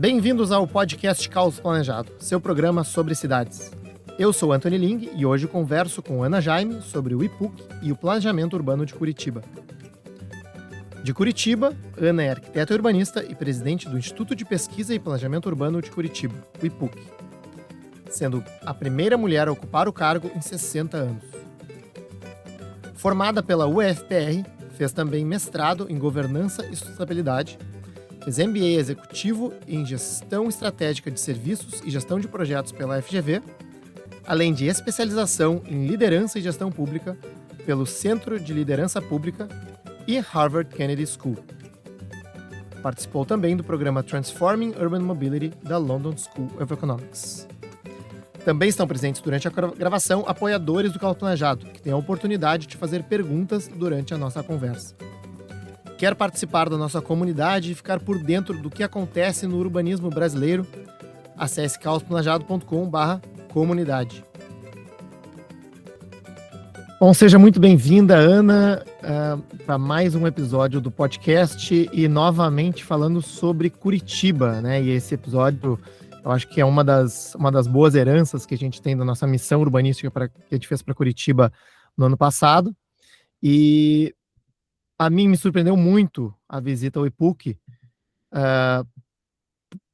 Bem-vindos ao podcast Caos Planejado, seu programa sobre cidades. Eu sou Anthony Ling e hoje converso com Ana Jaime sobre o IPUC e o planejamento urbano de Curitiba. De Curitiba, Ana é arquiteta urbanista e presidente do Instituto de Pesquisa e Planejamento Urbano de Curitiba, o IPUC, sendo a primeira mulher a ocupar o cargo em 60 anos. Formada pela UFPR, fez também mestrado em Governança e Sustentabilidade, fez MBA Executivo em Gestão Estratégica de Serviços e Gestão de Projetos pela FGV, além de especialização em Liderança e Gestão Pública pelo Centro de Liderança Pública e Harvard Kennedy School. Participou também do programa Transforming Urban Mobility da London School of Economics. Também estão presentes durante a gravação apoiadores do Caos Planejado, que têm a oportunidade de fazer perguntas durante a nossa conversa. Quer participar da nossa comunidade e ficar por dentro do que acontece no urbanismo brasileiro? Acesse caosplanejado.com/comunidade. Bom, seja muito bem-vinda, Ana, para mais um episódio do podcast e novamente falando sobre Curitiba, né? E esse episódio, eu acho que é uma das boas heranças que a gente tem da nossa missão urbanística que a gente fez para Curitiba no ano passado. E a mim me surpreendeu muito a visita ao IPUC,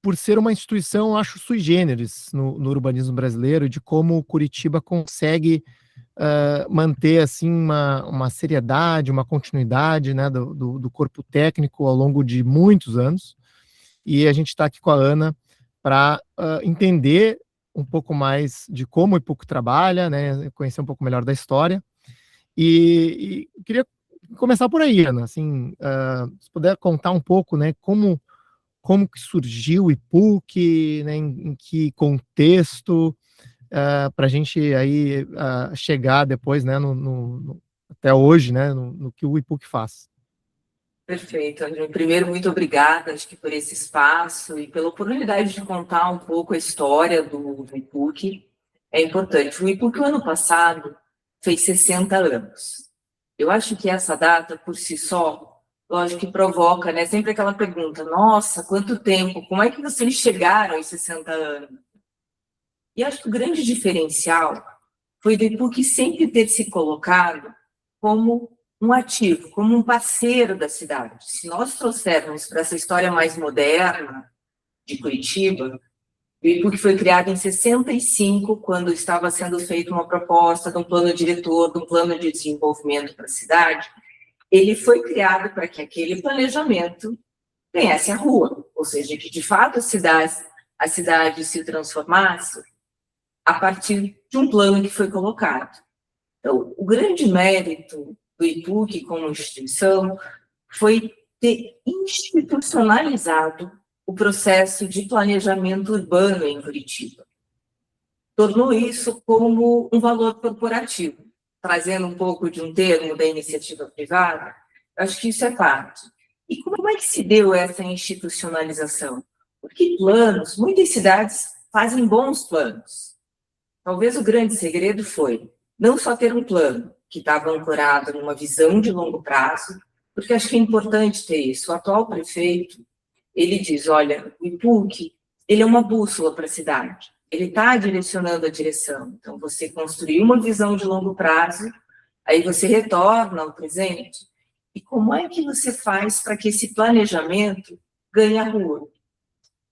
por ser uma instituição, acho, sui generis no urbanismo brasileiro, de como Curitiba consegue manter assim, uma seriedade, uma continuidade, né, do corpo técnico ao longo de muitos anos. E a gente está aqui com a Ana para entender um pouco mais de como o IPUC trabalha, né, conhecer um pouco melhor da história. E queria começar por aí, Ana, assim, se puder contar um pouco, né, como que surgiu o IPUC, né, em que contexto, para a gente aí chegar depois, né, até hoje, né, no que o IPUC faz. Perfeito, André. Primeiro, muito obrigada, acho que por esse espaço e pela oportunidade de contar um pouco a história do IPUC. É importante. O IPUC, o ano passado, fez 60 anos. Eu acho que essa data, por si só, lógico que provoca, né, sempre aquela pergunta, nossa, quanto tempo, como é que vocês chegaram aos 60 anos? E acho que o grande diferencial foi do IPUC sempre ter se colocado como um ativo, como um parceiro da cidade. Se nós trouxermos para essa história mais moderna de Curitiba, o IPUC foi criado em 65, quando estava sendo feita uma proposta de um plano diretor, de um plano de desenvolvimento para a cidade. Ele foi criado para que aquele planejamento ganhasse a rua, ou seja, que de fato a cidade se transformasse a partir de um plano que foi colocado. Então, o grande mérito do IPUC como instituição foi ter institucionalizado o processo de planejamento urbano em Curitiba. Tornou isso como um valor corporativo, trazendo um pouco de um termo da iniciativa privada. Acho que isso é parte. E como é que se deu essa institucionalização? Porque planos, muitas cidades fazem bons planos. Talvez o grande segredo foi não só ter um plano que estava ancorado numa visão de longo prazo, porque acho que é importante ter isso. O atual prefeito, ele diz, olha, o IPUC, ele é uma bússola para a cidade. Ele está direcionando a direção. Então, você construiu uma visão de longo prazo, aí você retorna ao presente. E como é que você faz para que esse planejamento ganhe a rua?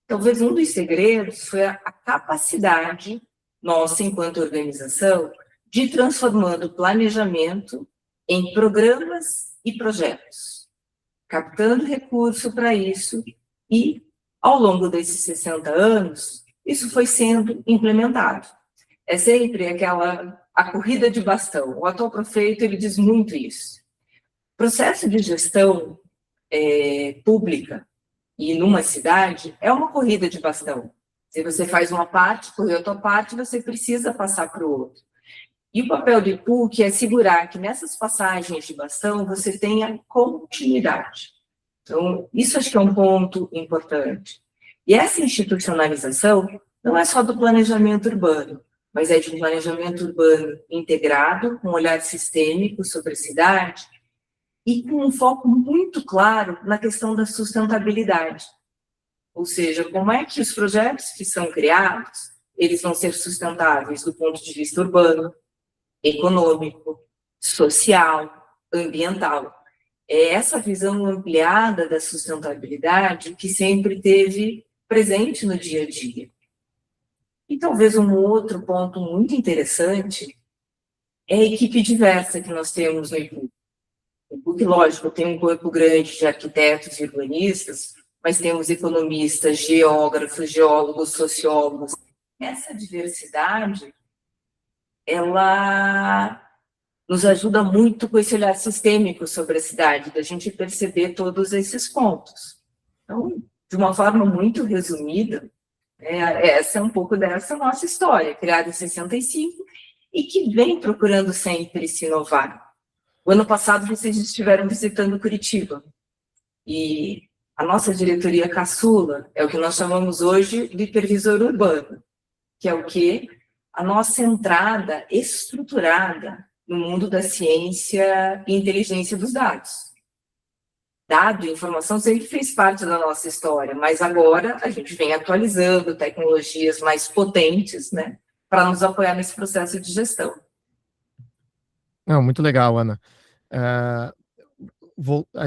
Talvez um dos segredos foi a capacidade nossa, enquanto organização, de transformando o planejamento em programas e projetos, captando recurso para isso e, ao longo desses 60 anos, isso foi sendo implementado. É sempre a corrida de bastão. O atual prefeito, ele diz muito isso. O processo de gestão pública e numa cidade é uma corrida de bastão. Se você faz uma parte, correu a tua parte, você precisa passar para o outro. E o papel do IPUC é assegurar que nessas passagens de bastão você tenha continuidade. Então, isso acho que é um ponto importante. E essa institucionalização não é só do planejamento urbano, mas é de um planejamento urbano integrado, com um olhar sistêmico sobre a cidade e com um foco muito claro na questão da sustentabilidade. ou seja, como é que os projetos que são criados, eles vão ser sustentáveis do ponto de vista urbano, econômico, social, ambiental. É essa visão ampliada da sustentabilidade que sempre teve presente no dia a dia. E talvez um outro ponto muito interessante é a equipe diversa que nós temos no IPUC. O IPUC, lógico, tem um corpo grande de arquitetos e urbanistas, mas temos economistas, geógrafos, geólogos, sociólogos. Essa diversidade, ela nos ajuda muito com esse olhar sistêmico sobre a cidade, da gente perceber todos esses pontos. Então, de uma forma muito resumida, essa é um pouco dessa nossa história, criada em 65, e que vem procurando sempre se inovar. O ano passado, vocês estiveram visitando Curitiba, e a nossa diretoria caçula é o que nós chamamos hoje de hipervisor urbano, que é o quê? A nossa entrada estruturada no mundo da ciência e inteligência dos dados. Dado e informação sempre fez parte da nossa história, mas agora a gente vem atualizando tecnologias mais potentes, né, para nos apoiar nesse processo de gestão. Não, muito legal, Ana.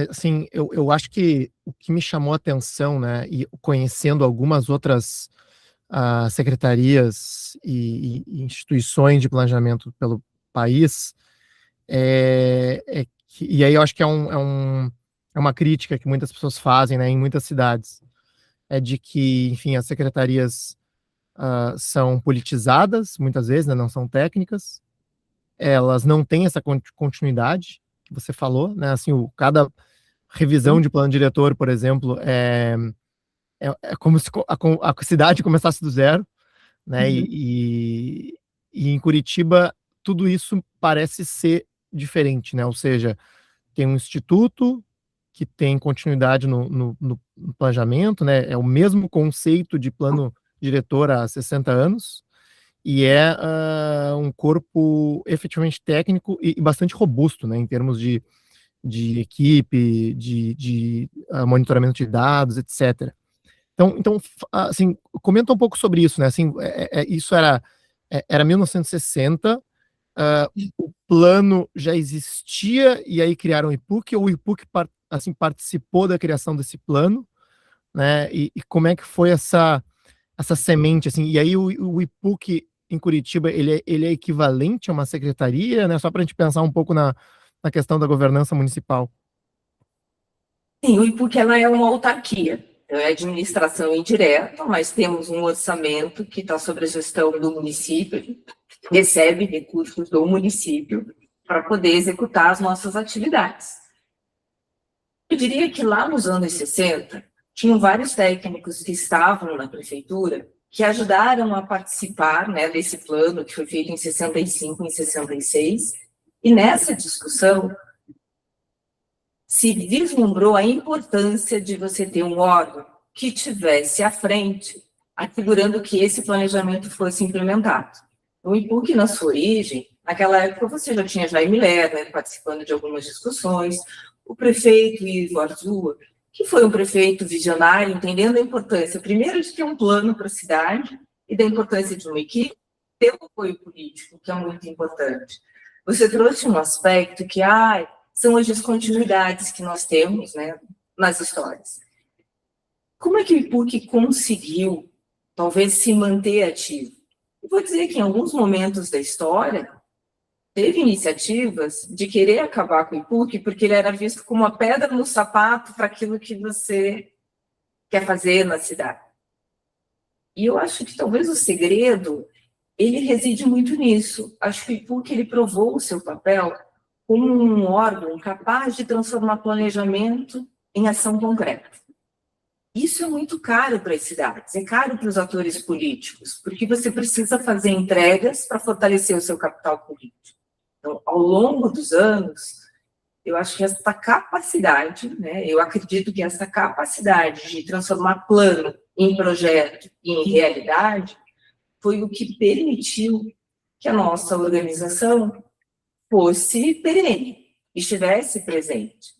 Assim, eu acho que o que me chamou a atenção, né, e conhecendo algumas outras secretarias e instituições de planejamento pelo país, e aí eu acho que é uma crítica que muitas pessoas fazem, né, em muitas cidades, é de que, enfim, as secretarias são politizadas, muitas vezes, né, não são técnicas, elas não têm essa continuidade que você falou, né, assim, cada revisão de plano diretor, por exemplo, é como se a cidade começasse do zero, né, Uhum. e em Curitiba tudo isso parece ser diferente, né, ou seja, tem um instituto que tem continuidade no planejamento, né, é o mesmo conceito de plano diretor há 60 anos, e é um corpo efetivamente técnico e bastante robusto, né, em termos de equipe, de monitoramento de dados, etc. Então, assim, comenta um pouco sobre isso, né, assim, isso era 1960, o plano já existia e aí criaram o IPUC, ou o IPUC assim, participou da criação desse plano, né, e como é que foi essa semente, assim, e aí o IPUC em Curitiba, ele é equivalente a uma secretaria, né, só para a gente pensar um pouco na questão da governança municipal. Sim, o IPUC ela é uma autarquia, é administração indireta, mas temos um orçamento que está sob a gestão do município, recebe recursos do município para poder executar as nossas atividades. Eu diria que lá nos anos 60, tinham vários técnicos que estavam na prefeitura que ajudaram a participar, né, desse plano que foi feito em 65, em 66, e nessa discussão se vislumbrou a importância de você ter um órgão que tivesse à frente, assegurando que esse planejamento fosse implementado. O IPUC, na sua origem, naquela época você já tinha Jaime Lerner participando de algumas discussões, o prefeito Ivo Arzua, que foi um prefeito visionário, entendendo a importância, primeiro, de ter um plano para a cidade e da importância de uma equipe, ter um apoio político, que é muito importante. Você trouxe um aspecto que são as descontinuidades que nós temos, né, nas histórias. Como é que o IPUC conseguiu, talvez, se manter ativo? Eu vou dizer que em alguns momentos da história, teve iniciativas de querer acabar com o IPUC porque ele era visto como uma pedra no sapato para aquilo que você quer fazer na cidade. E eu acho que talvez o segredo, ele reside muito nisso. Acho que o IPUC ele provou o seu papel como um órgão capaz de transformar planejamento em ação concreta. Isso é muito caro para as cidades, é caro para os atores políticos, porque você precisa fazer entregas para fortalecer o seu capital político. Então, ao longo dos anos, eu acho que essa capacidade, né, eu acredito que essa capacidade de transformar plano em projeto e em realidade foi o que permitiu que a nossa organização fosse perene, estivesse presente.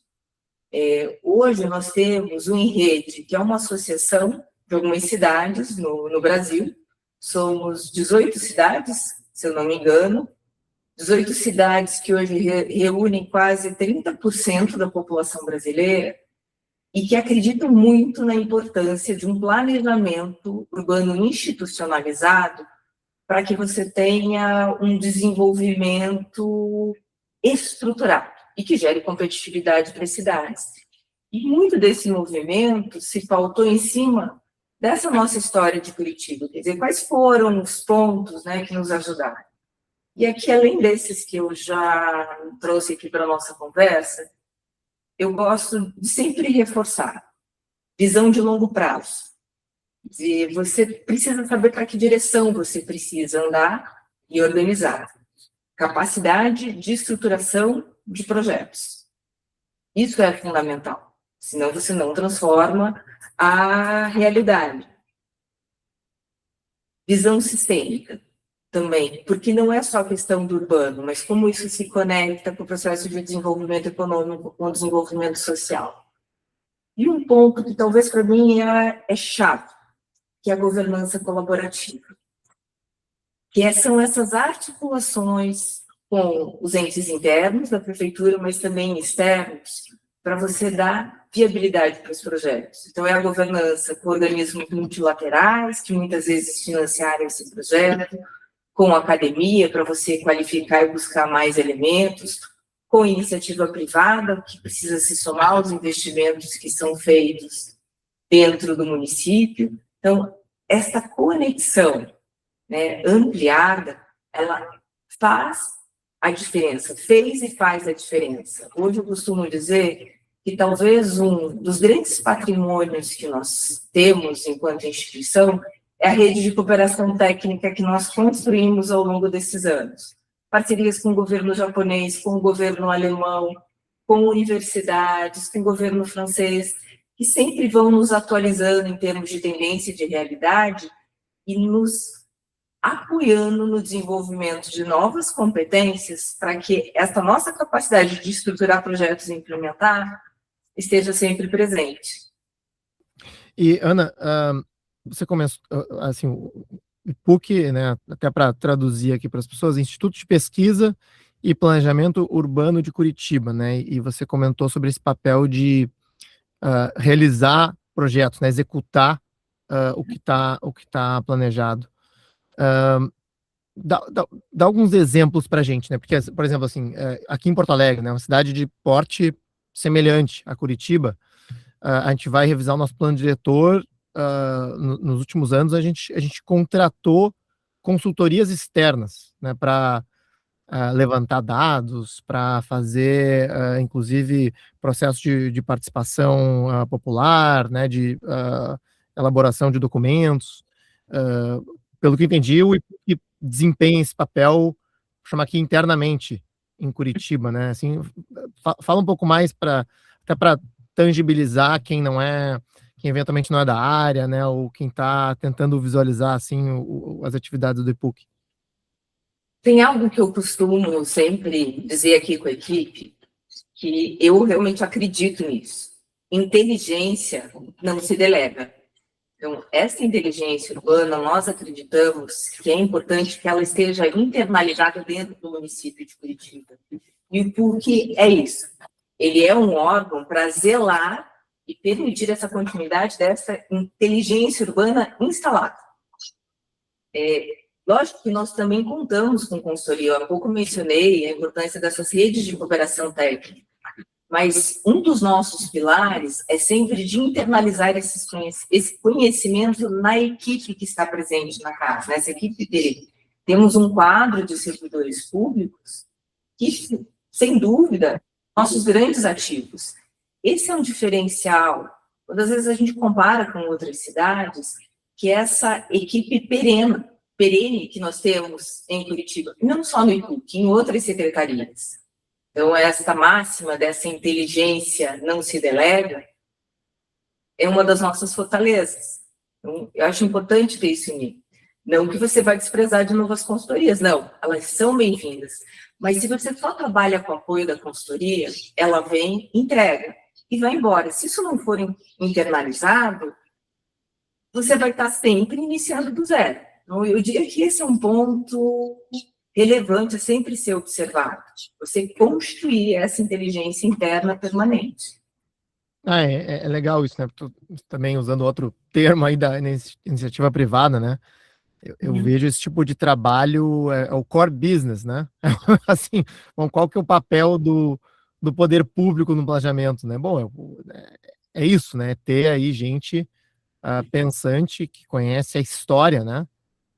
Hoje nós temos o Enrede, que é uma associação de algumas cidades no Brasil. Somos 18 cidades, se eu não me engano, 18 cidades que hoje reúnem quase 30% da população brasileira e que acreditam muito na importância de um planejamento urbano institucionalizado para que você tenha um desenvolvimento estruturado e que gere competitividade para as cidades. E muito desse movimento se pautou em cima dessa nossa história de Curitiba, quer dizer, quais foram os pontos, né, que nos ajudaram. E aqui, além desses que eu já trouxe aqui para a nossa conversa, eu gosto de sempre reforçar visão de longo prazo. E você precisa saber para que direção você precisa andar e organizar. Capacidade de estruturação de projetos. Isso é fundamental. Senão você não transforma a realidade. Visão sistêmica também, porque não é só a questão do urbano, mas como isso se conecta com o processo de desenvolvimento econômico, com o desenvolvimento social. E um ponto que talvez para mim é chato, que é a governança colaborativa. Que são essas articulações com os entes internos da prefeitura, mas também externos, para você dar viabilidade para os projetos. Então, é a governança com organismos multilaterais, que muitas vezes financiaram esse projeto, com a academia, para você qualificar e buscar mais elementos, com iniciativa privada, que precisa se somar aos investimentos que são feitos dentro do município. Então, esta conexão, né, ampliada, ela faz a diferença, fez e faz a diferença. Hoje eu costumo dizer que talvez um dos grandes patrimônios que nós temos enquanto instituição é a rede de cooperação técnica que nós construímos ao longo desses anos. Parcerias com o governo japonês, com o governo alemão, com universidades, com o governo francês, que sempre vão nos atualizando em termos de tendência e de realidade e nos apoiando no desenvolvimento de novas competências para que essa nossa capacidade de estruturar projetos e implementar esteja sempre presente. E, Ana, você começou, assim, o IPUC, né, até para traduzir aqui para as pessoas, Instituto de Pesquisa e Planejamento Urbano de Curitiba, né, e você comentou sobre esse papel de realizar projetos, né, executar o que tá planejado. Dá alguns exemplos para a gente, né? Porque, por exemplo, assim, aqui em Porto Alegre, né, uma cidade de porte semelhante a Curitiba, a gente vai revisar o nosso plano diretor. Nos últimos anos, a gente contratou consultorias externas, né, para levantar dados, para fazer, inclusive, processos de participação popular, né, de elaboração de documentos. Pelo que eu entendi, o IPUC desempenha esse papel, vou chamar aqui internamente, em Curitiba, né? Assim, fala um pouco mais até para tangibilizar quem eventualmente não é da área, né? Ou quem está tentando visualizar, assim, as atividades do IPUC. Tem algo que eu costumo sempre dizer aqui com a equipe, que eu realmente acredito nisso. Inteligência não se delega. Então, essa inteligência urbana, nós acreditamos que é importante que ela esteja internalizada dentro do município de Curitiba. E o PUC é isso. Ele é um órgão para zelar e permitir essa continuidade dessa inteligência urbana instalada. Lógico que nós também contamos com consultoria. Eu há pouco mencionei a importância dessas redes de cooperação técnica. Mas um dos nossos pilares é sempre de internalizar esse conhecimento na equipe que está presente na casa, nessa equipe dele. Temos um quadro de servidores públicos que, sem dúvida, nossos grandes ativos. Esse é um diferencial. Quando às vezes a gente compara com outras cidades, que essa equipe perene que nós temos em Curitiba, não só no IPUC, em outras secretarias. Então, essa máxima dessa inteligência não se delega é uma das nossas fortalezas. Então, eu acho importante ter isso em mim. Não que você vai desprezar de novo as consultorias, não, elas são bem-vindas. Mas se você só trabalha com o apoio da consultoria, ela vem, entrega e vai embora. Se isso não for internalizado, você vai estar sempre iniciando do zero. Então, eu diria que esse é um ponto relevante a sempre ser observado. Você construir essa inteligência interna permanente. É legal isso, né? Também usando outro termo aí da iniciativa privada, né? Eu vejo esse tipo de trabalho, é o core business, né? Assim, bom, qual que é o papel do poder público no planejamento, né? Bom, é isso, né? Ter aí gente pensante que conhece a história, né?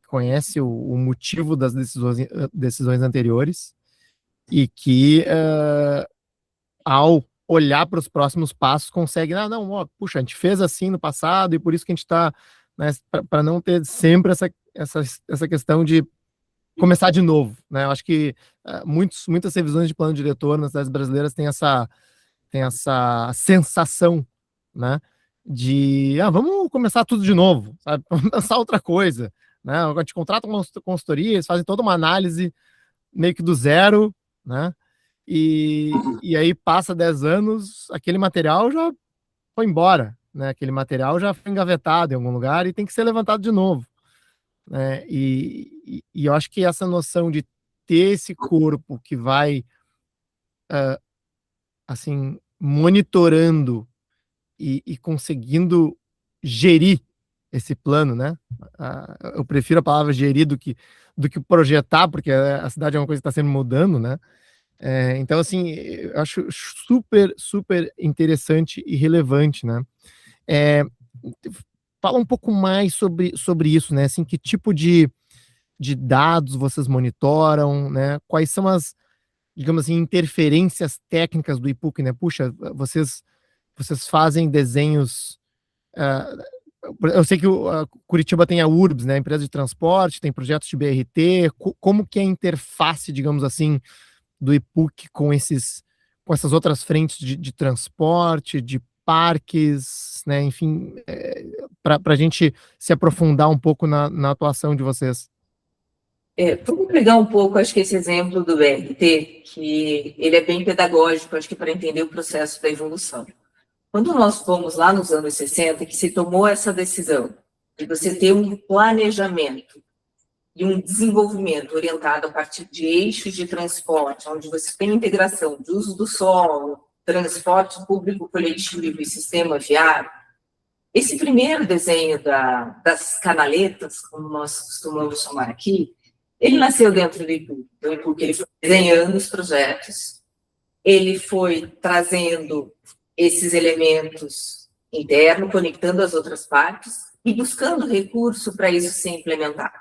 Conhece o motivo das decisões anteriores e que, ao olhar para os próximos passos, consegue, não, ó, puxa, a gente fez assim no passado e por isso que a gente está, né, para não ter sempre essa questão de começar de novo, né? Eu acho que muitas revisões de plano diretor nas cidades brasileiras têm essa sensação, né? De, vamos começar tudo de novo, sabe? Vamos pensar outra coisa, né? A gente contrata uma consultoria, eles fazem toda uma análise meio que do zero, né? E aí passa 10 anos, aquele material já foi embora, né? Aquele material já foi engavetado em algum lugar e tem que ser levantado de novo, né? E eu acho que essa noção de ter esse corpo que vai, assim, monitorando e conseguindo gerir esse plano, né? Eu prefiro a palavra gerir do que projetar, porque a cidade é uma coisa que está sempre mudando, né? Então, assim, eu acho super, super interessante e relevante, né? É, fala um pouco mais sobre isso, né? Assim, que tipo de dados vocês monitoram, né? Quais são as, digamos assim, interferências técnicas do IPUC, né? Puxa, vocês fazem desenhos. Eu sei que Curitiba tem a URBS, né? Empresa de transporte, tem projetos de BRT. Como que é a interface, digamos assim, do IPUC com essas outras frentes de transporte, de parques, né? Enfim, para a gente se aprofundar um pouco na atuação de vocês. Vamos pegar um pouco, acho que esse exemplo do BRT, que ele é bem pedagógico, acho que para entender o processo da evolução. Quando nós fomos lá nos anos 60, que se tomou essa decisão de você ter um planejamento e um desenvolvimento orientado a partir de eixos de transporte, onde você tem integração de uso do solo, transporte público coletivo e sistema viário, esse primeiro desenho das canaletas, como nós costumamos chamar aqui, ele nasceu dentro do IPUC. Então, o IPUC ele foi desenhando os projetos, ele foi trazendo esses elementos internos, conectando as outras partes e buscando recurso para isso ser implementado.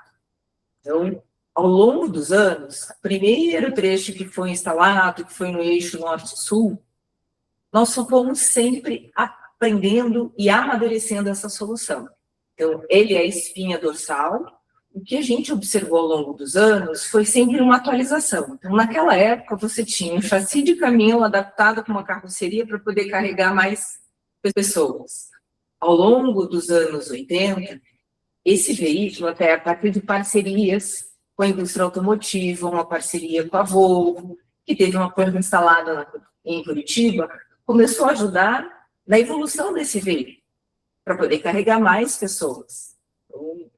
Então, ao longo dos anos, o primeiro trecho que foi instalado, que foi no eixo norte-sul, nós só fomos sempre aprendendo e amadurecendo essa solução. Então, ele é a espinha dorsal. O que a gente observou ao longo dos anos foi sempre uma atualização. Então, naquela época, você tinha um chassi de caminhão adaptado com uma carroceria para poder carregar mais pessoas. Ao longo dos anos 80, esse veículo, até a partir de parcerias com a indústria automotiva, uma parceria com a Volvo, que teve uma planta instalada em Curitiba, começou a ajudar na evolução desse veículo, para poder carregar mais pessoas. Então,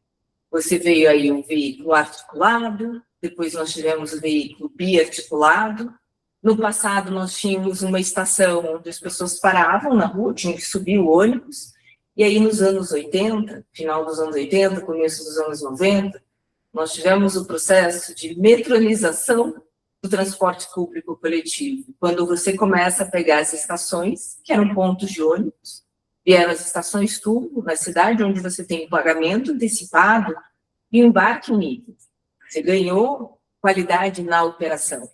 você veio aí um veículo articulado, depois nós tivemos o veículo biarticulado. No passado, nós tínhamos uma estação onde as pessoas paravam na rua, tinham que subir o ônibus. E aí, nos anos 80, final dos anos 80, começo dos anos 90, nós tivemos o processo de metronização do transporte público coletivo. Quando você começa a pegar as estações, que eram pontos de ônibus, vieram as estações turbo, na cidade, onde você tem o pagamento antecipado e o embarque nível. Você ganhou qualidade na operação.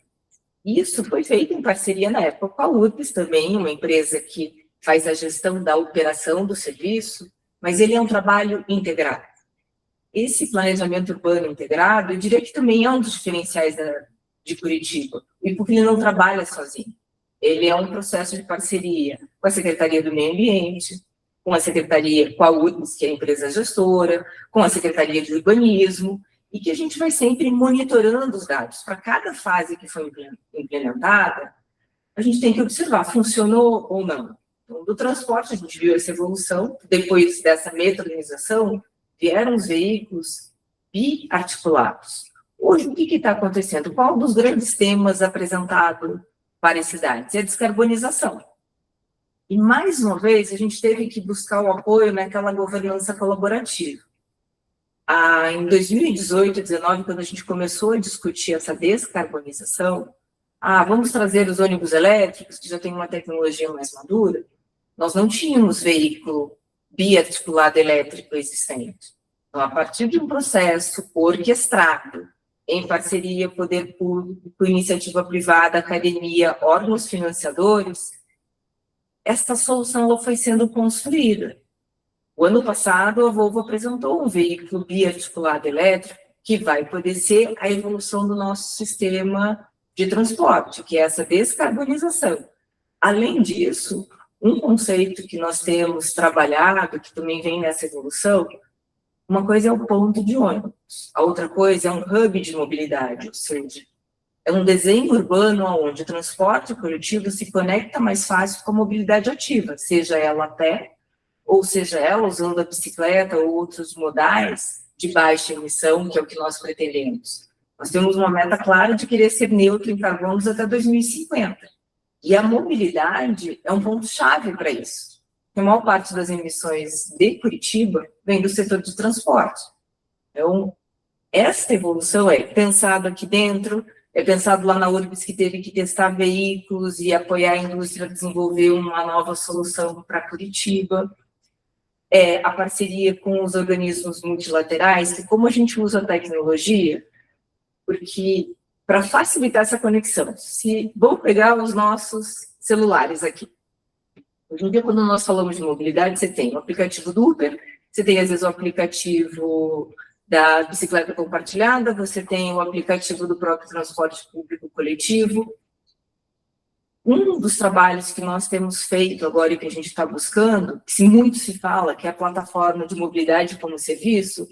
Isso foi feito em parceria, na época, com a URBS também, uma empresa que faz a gestão da operação do serviço, mas ele é um trabalho integrado. Esse planejamento urbano integrado, eu diria que também é um dos diferenciais de Curitiba, e porque ele não trabalha sozinho. Ele é um processo de parceria com a Secretaria do Meio Ambiente, com a URBS, que é a empresa gestora, com a Secretaria de Urbanismo, e que a gente vai sempre monitorando os dados. Para cada fase que foi implementada, a gente tem que observar, funcionou ou não. Então, do transporte, a gente viu essa evolução. Depois dessa metronização, vieram os veículos biarticulados. Hoje, o que está acontecendo? Qual dos grandes temas apresentados para as cidades? É a descarbonização. E, mais uma vez, a gente teve que buscar o apoio naquela governança colaborativa. Em 2018, 2019, quando a gente começou a discutir essa descarbonização, vamos trazer os ônibus elétricos, que já tem uma tecnologia mais madura. Nós não tínhamos veículo biarticulado elétrico existente. Então, a partir de um processo orquestrado, em parceria poder público, iniciativa privada, academia, órgãos financiadores, esta solução ela foi sendo construída. O ano passado, a Volvo apresentou um veículo biarticulado elétrico que vai poder ser a evolução do nosso sistema de transporte, que é essa descarbonização. Além disso, um conceito que nós temos trabalhado, que também vem nessa evolução, uma coisa é o ponto de ônibus, a outra coisa é um hub de mobilidade, ou seja, é um desenho urbano onde o transporte coletivo se conecta mais fácil com a mobilidade ativa, seja ela a pé, ou seja ela usando a bicicleta ou outros modais de baixa emissão, que é o que nós pretendemos. Nós temos uma meta clara de querer ser neutro em carbonos até 2050. E a mobilidade é um ponto-chave para isso. A maior parte das emissões de Curitiba vem do setor de transporte. Então, essa evolução é pensado aqui dentro, é pensado lá na Urbis, que teve que testar veículos e apoiar a indústria a desenvolver uma nova solução para Curitiba. A parceria com os organismos multilaterais, que como a gente usa a tecnologia, porque para facilitar essa conexão, vamos pegar os nossos celulares aqui. Hoje em dia, quando nós falamos de mobilidade, você tem o aplicativo do Uber, você tem, às vezes, o aplicativo da bicicleta compartilhada, você tem o aplicativo do próprio transporte público coletivo. Um dos trabalhos que nós temos feito agora e que a gente está buscando, que muito se fala, que é a plataforma de mobilidade como serviço,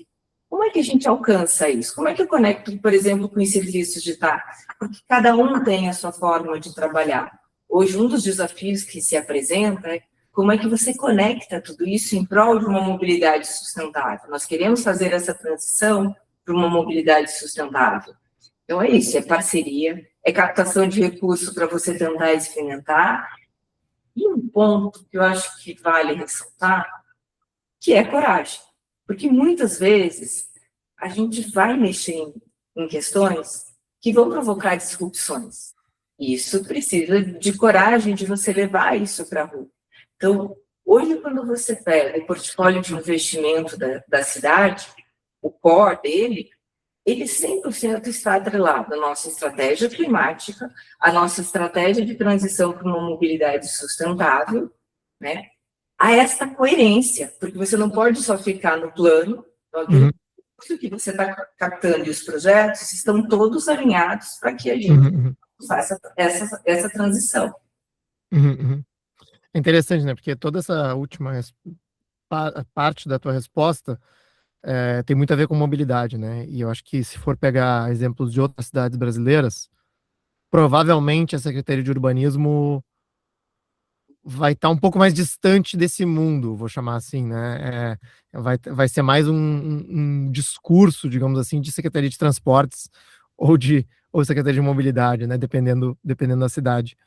como é que a gente alcança isso? Como é que eu conecto, por exemplo, com os serviços de táxi? Porque cada um tem a sua forma de trabalhar. Hoje, um dos desafios que se apresenta é como é que você conecta tudo isso em prol de uma mobilidade sustentável. Nós queremos fazer essa transição para uma mobilidade sustentável. Então, é isso, é parceria, é captação de recursos para você tentar experimentar. E um ponto que eu acho que vale ressaltar, que é coragem. Porque muitas vezes a gente vai mexer em questões que vão provocar disrupções. E isso precisa de coragem de você levar isso para a rua. Então, hoje, quando você pega o portfólio de investimento da cidade, o core dele, ele 100% está atrelado à nossa estratégia climática, à nossa estratégia de transição para uma mobilidade sustentável, né? A essa coerência, porque você não pode só ficar no plano, o que você está captando e os projetos estão todos alinhados para que a gente faça essa transição. É interessante, né? Porque toda essa última parte da tua resposta tem muito a ver com mobilidade, né? E eu acho que se for pegar exemplos de outras cidades brasileiras, provavelmente a Secretaria de Urbanismo vai estar um pouco mais distante desse mundo, vou chamar assim, né? Vai ser mais um discurso, digamos assim, de Secretaria de Transportes ou Secretaria de Mobilidade, né? Dependendo da cidade.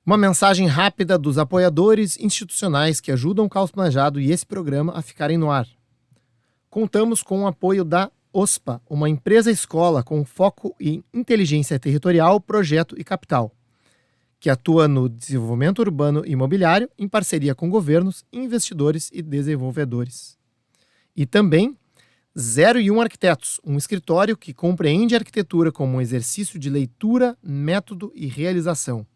Uma mensagem rápida dos apoiadores institucionais que ajudam o Caos Planejado e esse programa a ficarem no ar. Contamos com o apoio da OSPA, uma empresa-escola com foco em inteligência territorial, projeto e capital, que atua no desenvolvimento urbano e imobiliário em parceria com governos, investidores e desenvolvedores. E também 01 Arquitetos, um escritório que compreende a arquitetura como um exercício de leitura, método e realização.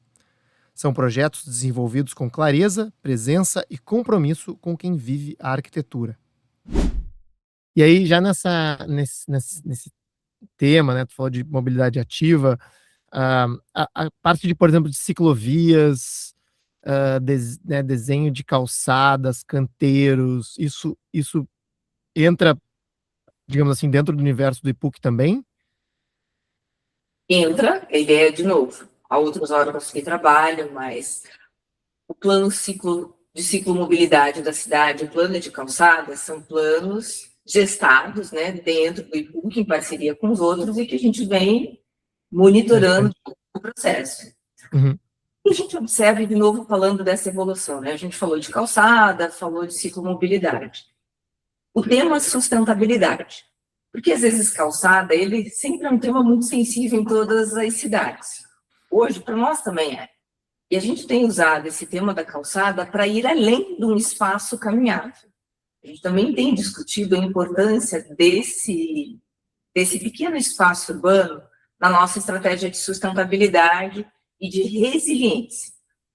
São projetos desenvolvidos com clareza, presença e compromisso com quem vive a arquitetura. E aí, já nesse tema, né, tu falou de mobilidade ativa, a parte de, por exemplo, de ciclovias, desenho de calçadas, canteiros, isso entra, digamos assim, dentro do universo do IPUC também? Entra, a ideia, de novo, há outros órgãos que trabalham, mas o plano de ciclomobilidade da cidade, o plano de calçadas, são planos gestados, né, dentro do IPUC, em parceria com os outros, e que a gente vem monitorando o processo. Uhum. E a gente observa, de novo, falando dessa evolução, né? A gente falou de calçada, falou de ciclomobilidade. O tema sustentabilidade. Porque, às vezes, calçada, ele sempre é um tema muito sensível em todas as cidades. Hoje, para nós também é. E a gente tem usado esse tema da calçada para ir além de um espaço caminhável. A gente também tem discutido a importância desse pequeno espaço urbano na nossa estratégia de sustentabilidade e de resiliência.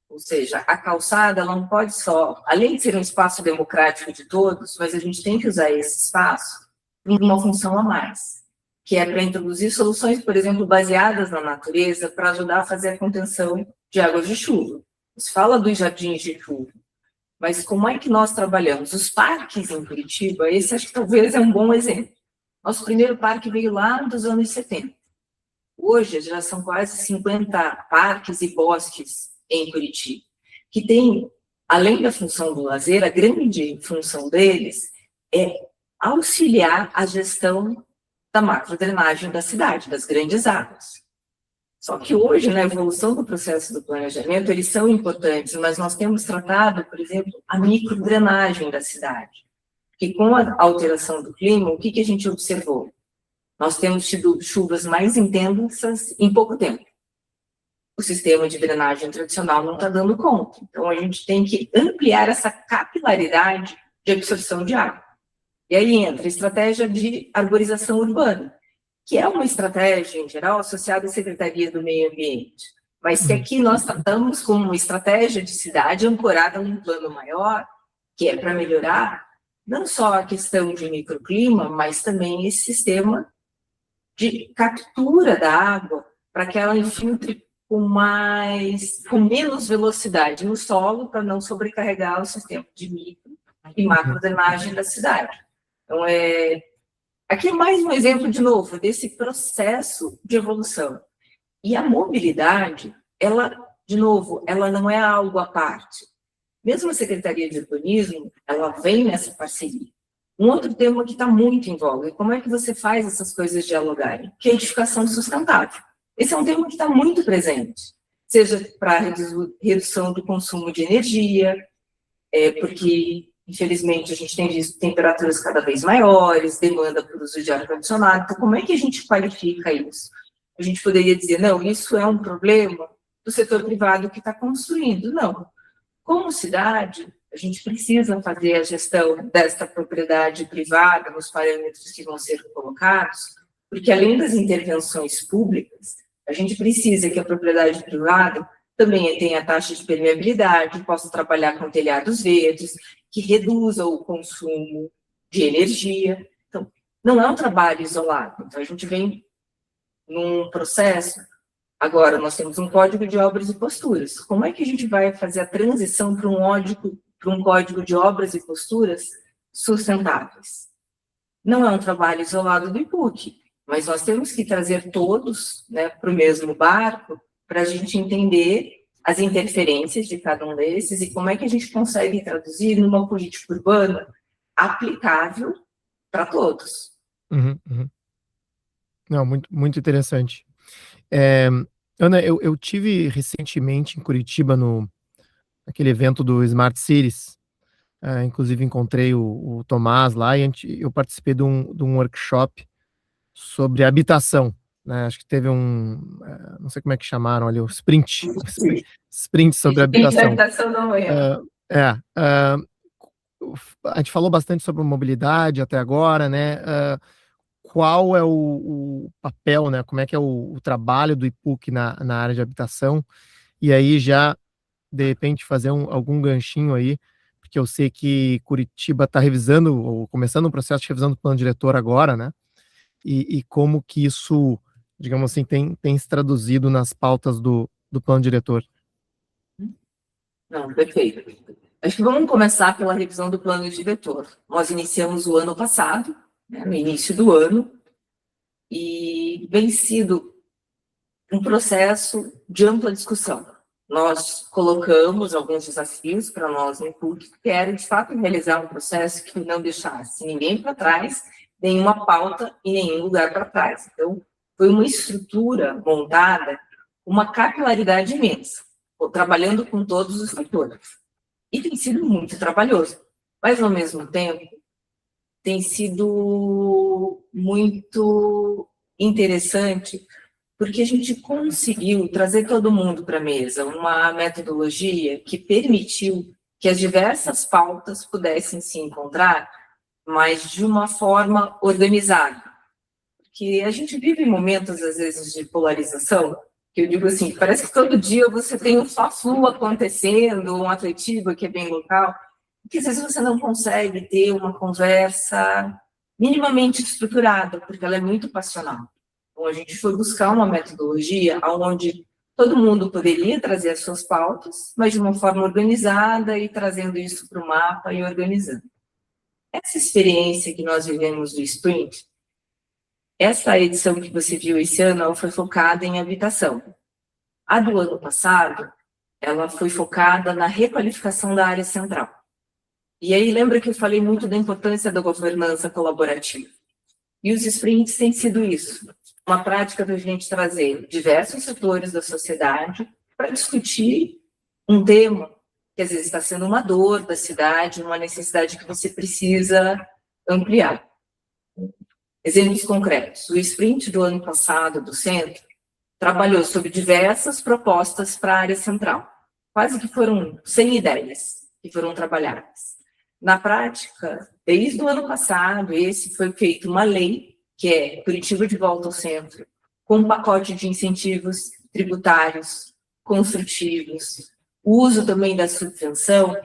Ou seja, a calçada ela não pode só, além de ser um espaço democrático de todos, mas a gente tem que usar esse espaço em uma função a mais, que é para introduzir soluções, por exemplo, baseadas na natureza, para ajudar a fazer a contenção de águas de chuva. Se fala dos jardins de chuva, mas como é que nós trabalhamos? Os parques em Curitiba, esse acho que talvez é um bom exemplo. Nosso primeiro parque veio lá dos anos 70. Hoje já são quase 50 parques e bosques em Curitiba, que tem, além da função do lazer, a grande função deles é auxiliar a gestão da macrodrenagem da cidade, das grandes águas. Só que hoje, na evolução do processo do planejamento, eles são importantes, mas nós temos tratado, por exemplo, a microdrenagem da cidade. Porque com a alteração do clima, o que a gente observou? Nós temos tido chuvas mais intensas em pouco tempo. O sistema de drenagem tradicional não está dando conta. Então, a gente tem que ampliar essa capilaridade de absorção de água. E aí entra a estratégia de arborização urbana, que é uma estratégia, em geral, associada à Secretaria do Meio Ambiente, mas que aqui nós tratamos como uma estratégia de cidade ancorada num plano maior, que é para melhorar não só a questão de microclima, mas também esse sistema de captura da água para que ela infiltre com menos velocidade no solo, para não sobrecarregar o sistema de micro e macro drenagem da cidade. Então, aqui é mais um exemplo, de novo, desse processo de evolução. E a mobilidade, ela, de novo, ela não é algo à parte. Mesmo a Secretaria de Urbanismo, ela vem nessa parceria. Um outro tema que está muito em voga é como é que você faz essas coisas dialogarem, que é a edificação sustentável. Esse é um tema que está muito presente, seja para a redução do consumo de energia, porque, infelizmente, a gente tem visto temperaturas cada vez maiores, demanda por uso de ar-condicionado. Então, como é que a gente qualifica isso? A gente poderia dizer, não, isso é um problema do setor privado que está construindo. Não. Como cidade, a gente precisa fazer a gestão desta propriedade privada nos parâmetros que vão ser colocados, porque, além das intervenções públicas, a gente precisa que a propriedade privada também tenha taxa de permeabilidade, possa trabalhar com telhados verdes, que reduza o consumo de energia. Então, não é um trabalho isolado. Então, a gente vem num processo. Agora, nós temos um código de obras e posturas. Como é que a gente vai fazer a transição para um código de obras e posturas sustentáveis? Não é um trabalho isolado do IPUC, mas nós temos que trazer todos, né, para o mesmo barco, para a gente entender as interferências de cada um desses e como é que a gente consegue traduzir numa política urbana aplicável para todos. Uhum, uhum. Não, muito, muito interessante. Ana, eu tive recentemente em Curitiba, naquele evento do Smart Cities. Inclusive encontrei o Tomás lá e eu participei de um workshop sobre habitação, né? Acho que teve não sei como é que chamaram ali, o sprint sobre habitação. Habitação da manhã. A gente falou bastante sobre mobilidade até agora, né? Qual é o papel, né? Como é que é o trabalho do IPUC na área de habitação? E aí já, de repente, fazer algum ganchinho aí, porque eu sei que Curitiba está revisando, ou começando um processo de revisão do plano diretor agora, né? E como que isso, digamos assim, tem se traduzido nas pautas do plano diretor? Não, perfeito. Acho que vamos começar pela revisão do plano diretor. Nós iniciamos o ano passado, né, no início do ano, e vem sido um processo de ampla discussão. nós colocamos alguns desafios para nós no PUC, que era, de fato, realizar um processo que não deixasse ninguém para trás, nenhuma pauta e nenhum lugar para trás. Então, foi uma estrutura montada, uma capilaridade imensa, trabalhando com todos os setores. E tem sido muito trabalhoso, mas, ao mesmo tempo, tem sido muito interessante, porque a gente conseguiu trazer todo mundo para a mesa, uma metodologia que permitiu que as diversas pautas pudessem se encontrar, mas de uma forma organizada. Porque a gente vive momentos, às vezes, de polarização, que eu digo assim, parece que todo dia você tem um fla-flu acontecendo, um atletivo que é bem local, que às vezes você não consegue ter uma conversa minimamente estruturada, porque ela é muito passional. Então, a gente foi buscar uma metodologia onde todo mundo poderia trazer as suas pautas, mas de uma forma organizada e trazendo isso para o mapa e organizando. Essa experiência que nós vivemos do Sprint, essa edição que você viu esse ano, ela foi focada em habitação. A do ano passado, ela foi focada na requalificação da área central. E aí, lembra que eu falei muito da importância da governança colaborativa. E os sprints têm sido isso, uma prática da gente trazer diversos setores da sociedade para discutir um tema que às vezes está sendo uma dor da cidade, uma necessidade que você precisa ampliar. Exemplos concretos. O sprint do ano passado do centro trabalhou sobre diversas propostas para a área central. Quase que foram 100 ideias que foram trabalhadas. Na prática, desde o ano passado, esse foi feito uma lei, que é Curitiba de Volta ao Centro, com um pacote de incentivos tributários, construtivos, o uso também da subvenção,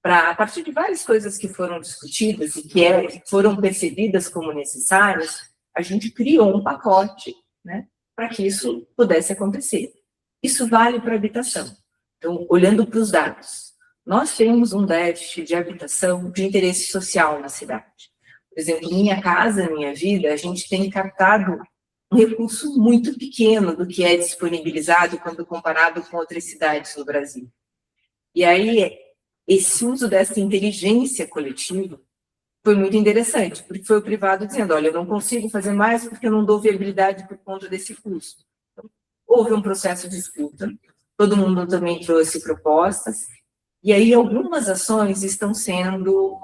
para, a partir de várias coisas que foram discutidas e que foram percebidas como necessárias, a gente criou um pacote, né, para que isso pudesse acontecer. Isso vale para a habitação. Então, olhando para os dados, nós temos um déficit de habitação de interesse social na cidade. Por exemplo, Minha Casa, Minha Vida, a gente tem captado um recurso muito pequeno do que é disponibilizado quando comparado com outras cidades no Brasil. E aí, esse uso dessa inteligência coletiva foi muito interessante, porque foi o privado dizendo, olha, eu não consigo fazer mais porque eu não dou viabilidade por conta desse custo. Então, houve um processo de escuta, todo mundo também trouxe propostas, e aí algumas ações estão sendo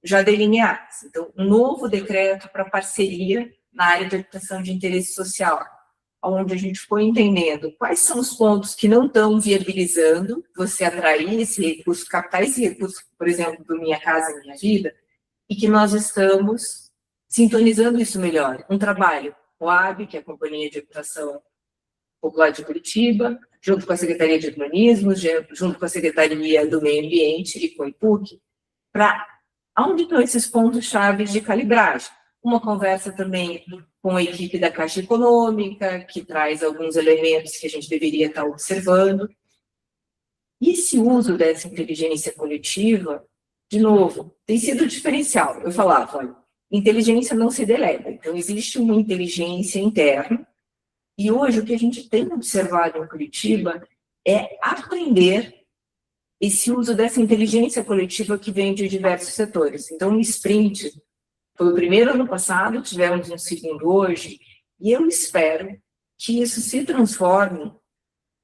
já delineadas. Então, um novo decreto para parceria na área de habitação de interesse social, onde a gente foi entendendo quais são os pontos que não estão viabilizando você atrair esse recurso, captar esse recurso, por exemplo, do Minha Casa Minha Vida, e que nós estamos sintonizando isso melhor. Um trabalho, o AB, que é a Companhia de Habitação Popular de Curitiba, junto com a Secretaria de Urbanismo, junto com a Secretaria do Meio Ambiente e com o IPUC, para onde estão esses pontos-chave de calibragem. Uma conversa também com a equipe da Caixa Econômica, que traz alguns elementos que a gente deveria estar observando. E esse uso dessa inteligência coletiva, de novo, tem sido diferencial. Eu falava, olha, inteligência não se delega. Então, existe uma inteligência interna. E hoje, o que a gente tem observado em Curitiba é aprender esse uso dessa inteligência coletiva que vem de diversos setores. Então, o sprint foi o primeiro ano passado, tivemos um segundo hoje, e eu espero que isso se transforme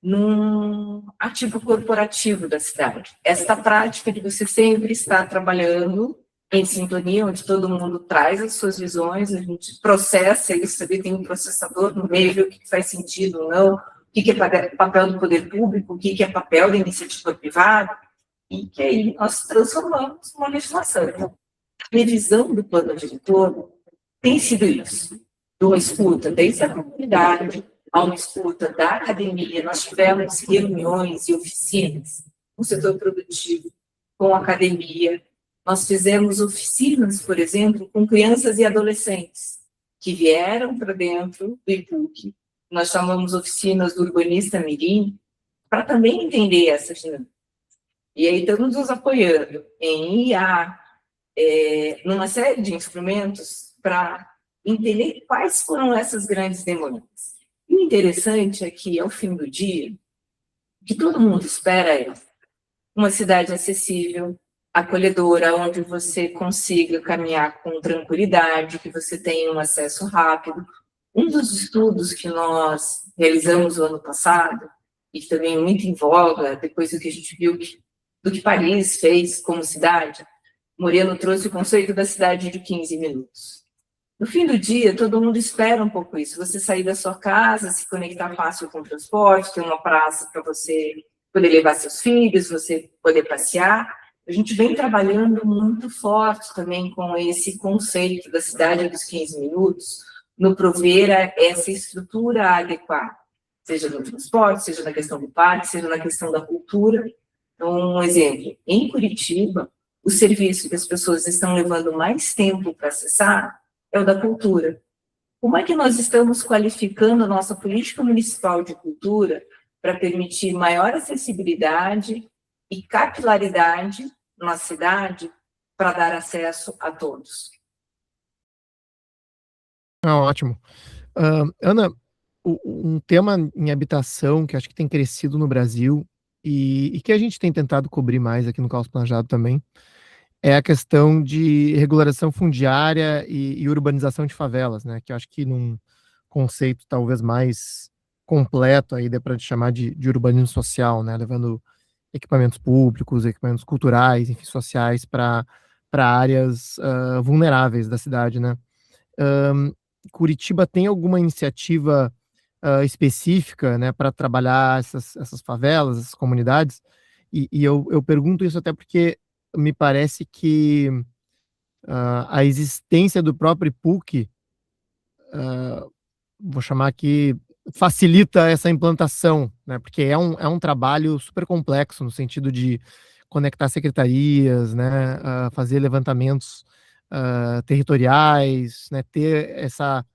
num ativo corporativo da cidade. Esta prática de você sempre estar trabalhando em sintonia, onde todo mundo traz as suas visões, a gente processa isso, ali tem um processador no meio, vê o que faz sentido ou não, o que é papel do poder público, o que é papel da iniciativa privada, e que aí nós transformamos numa legislação. Então, a revisão do plano diretor tem sido isso, de uma escuta desde a comunidade, a uma escuta da academia. Nós tivemos reuniões e oficinas com o setor produtivo, com a academia. Nós fizemos oficinas, por exemplo, com crianças e adolescentes que vieram para dentro do IPUC. Nós chamamos oficinas do urbanista mirim, para também entender essa dinâmica. E aí estamos nos apoiando em IA, numa série de instrumentos para entender quais foram essas grandes demandas. E o interessante é que, ao fim do dia, O que todo mundo espera é uma cidade acessível, acolhedora, onde você consiga caminhar com tranquilidade, que você tenha um acesso rápido. Um dos estudos que nós realizamos no ano passado, e que também é muito em voga, depois do que a gente viu do que Paris fez como cidade, Moreno trouxe o conceito da cidade de 15 minutos. No fim do dia, todo mundo espera um pouco isso. Você sair da sua casa, se conectar fácil com o transporte, ter uma praça para você poder levar seus filhos, você poder passear. A gente vem trabalhando muito forte também com esse conceito da cidade dos 15 minutos, no prover essa estrutura adequada, seja no transporte, seja na questão do parque, seja na questão da cultura. Então, um exemplo, em Curitiba, o serviço que as pessoas estão levando mais tempo para acessar é o da cultura. Como é que nós estamos qualificando a nossa política municipal de cultura para permitir maior acessibilidade e capilaridade na cidade para dar acesso a todos? Ótimo. Ana, um tema em habitação que acho que tem crescido no Brasil e que a gente tem tentado cobrir mais aqui no Caos Planejado também, é a questão de regulação fundiária e urbanização de favelas, né? Que eu acho que num conceito talvez mais completo aí dá para chamar de urbanismo social, né? Levando equipamentos públicos, equipamentos culturais, enfim, sociais para áreas vulneráveis da cidade, né? Curitiba tem alguma iniciativa específica, né, para trabalhar essas favelas, essas comunidades? E eu pergunto isso até porque me parece que a existência do próprio IPUC, vou chamar aqui, facilita essa implantação, né? Porque é um trabalho super complexo no sentido de conectar secretarias, né? Fazer levantamentos territoriais, né? Ter essa,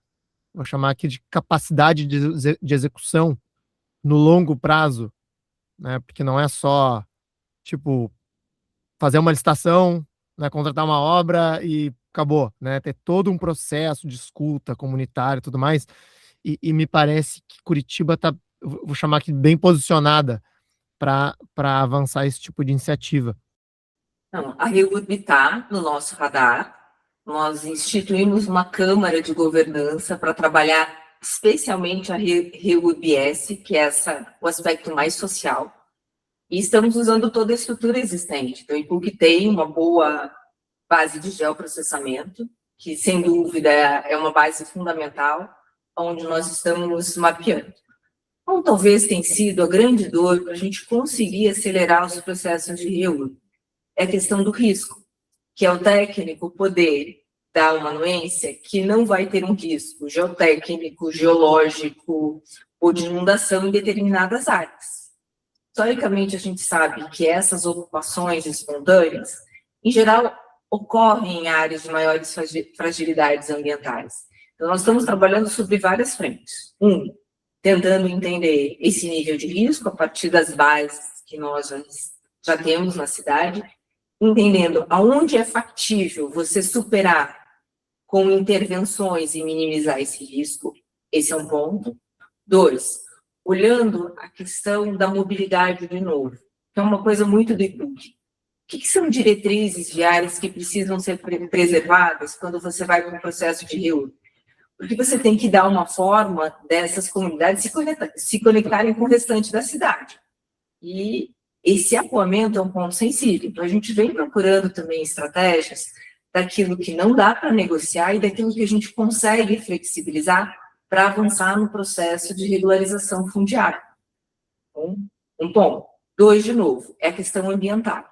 vou chamar aqui de capacidade de execução no longo prazo, né? Porque não é só, tipo, fazer uma licitação, né, contratar uma obra e acabou, né? Ter todo um processo de escuta comunitária e tudo mais. E me parece que Curitiba está, vou chamar aqui, bem posicionada para avançar esse tipo de iniciativa. Não, a REURB está no nosso radar. Nós instituímos uma Câmara de Governança para trabalhar especialmente a REURB-S, que é o aspecto mais social. E estamos usando toda a estrutura existente. Então, o IPUC tem uma boa base de geoprocessamento, que, sem dúvida, é uma base fundamental, onde nós estamos mapeando. Então, talvez tenha sido a grande dor para a gente conseguir acelerar os processos de REURB. É a questão do risco, que é o técnico poder dar uma anuência que não vai ter um risco geotécnico, geológico ou de inundação em determinadas áreas. Historicamente, a gente sabe que essas ocupações espontâneas, em geral, ocorrem em áreas de maiores fragilidades ambientais. Então, nós estamos trabalhando sobre várias frentes. Tentando entender esse nível de risco a partir das bases que nós já temos na cidade, entendendo aonde é factível você superar com intervenções e minimizar esse risco. Esse é um ponto. 2, olhando a questão da mobilidade de novo, que é uma coisa muito do IPUC. O que são diretrizes viárias que precisam ser preservadas quando você vai para um processo de REURB? Porque você tem que dar uma forma dessas comunidades se conectarem com o restante da cidade. E esse apoiamento é um ponto sensível. Então, a gente vem procurando também estratégias daquilo que não dá para negociar e daquilo que a gente consegue flexibilizar para avançar no processo de regularização fundiária. Um ponto. 2, de novo, é a questão ambiental.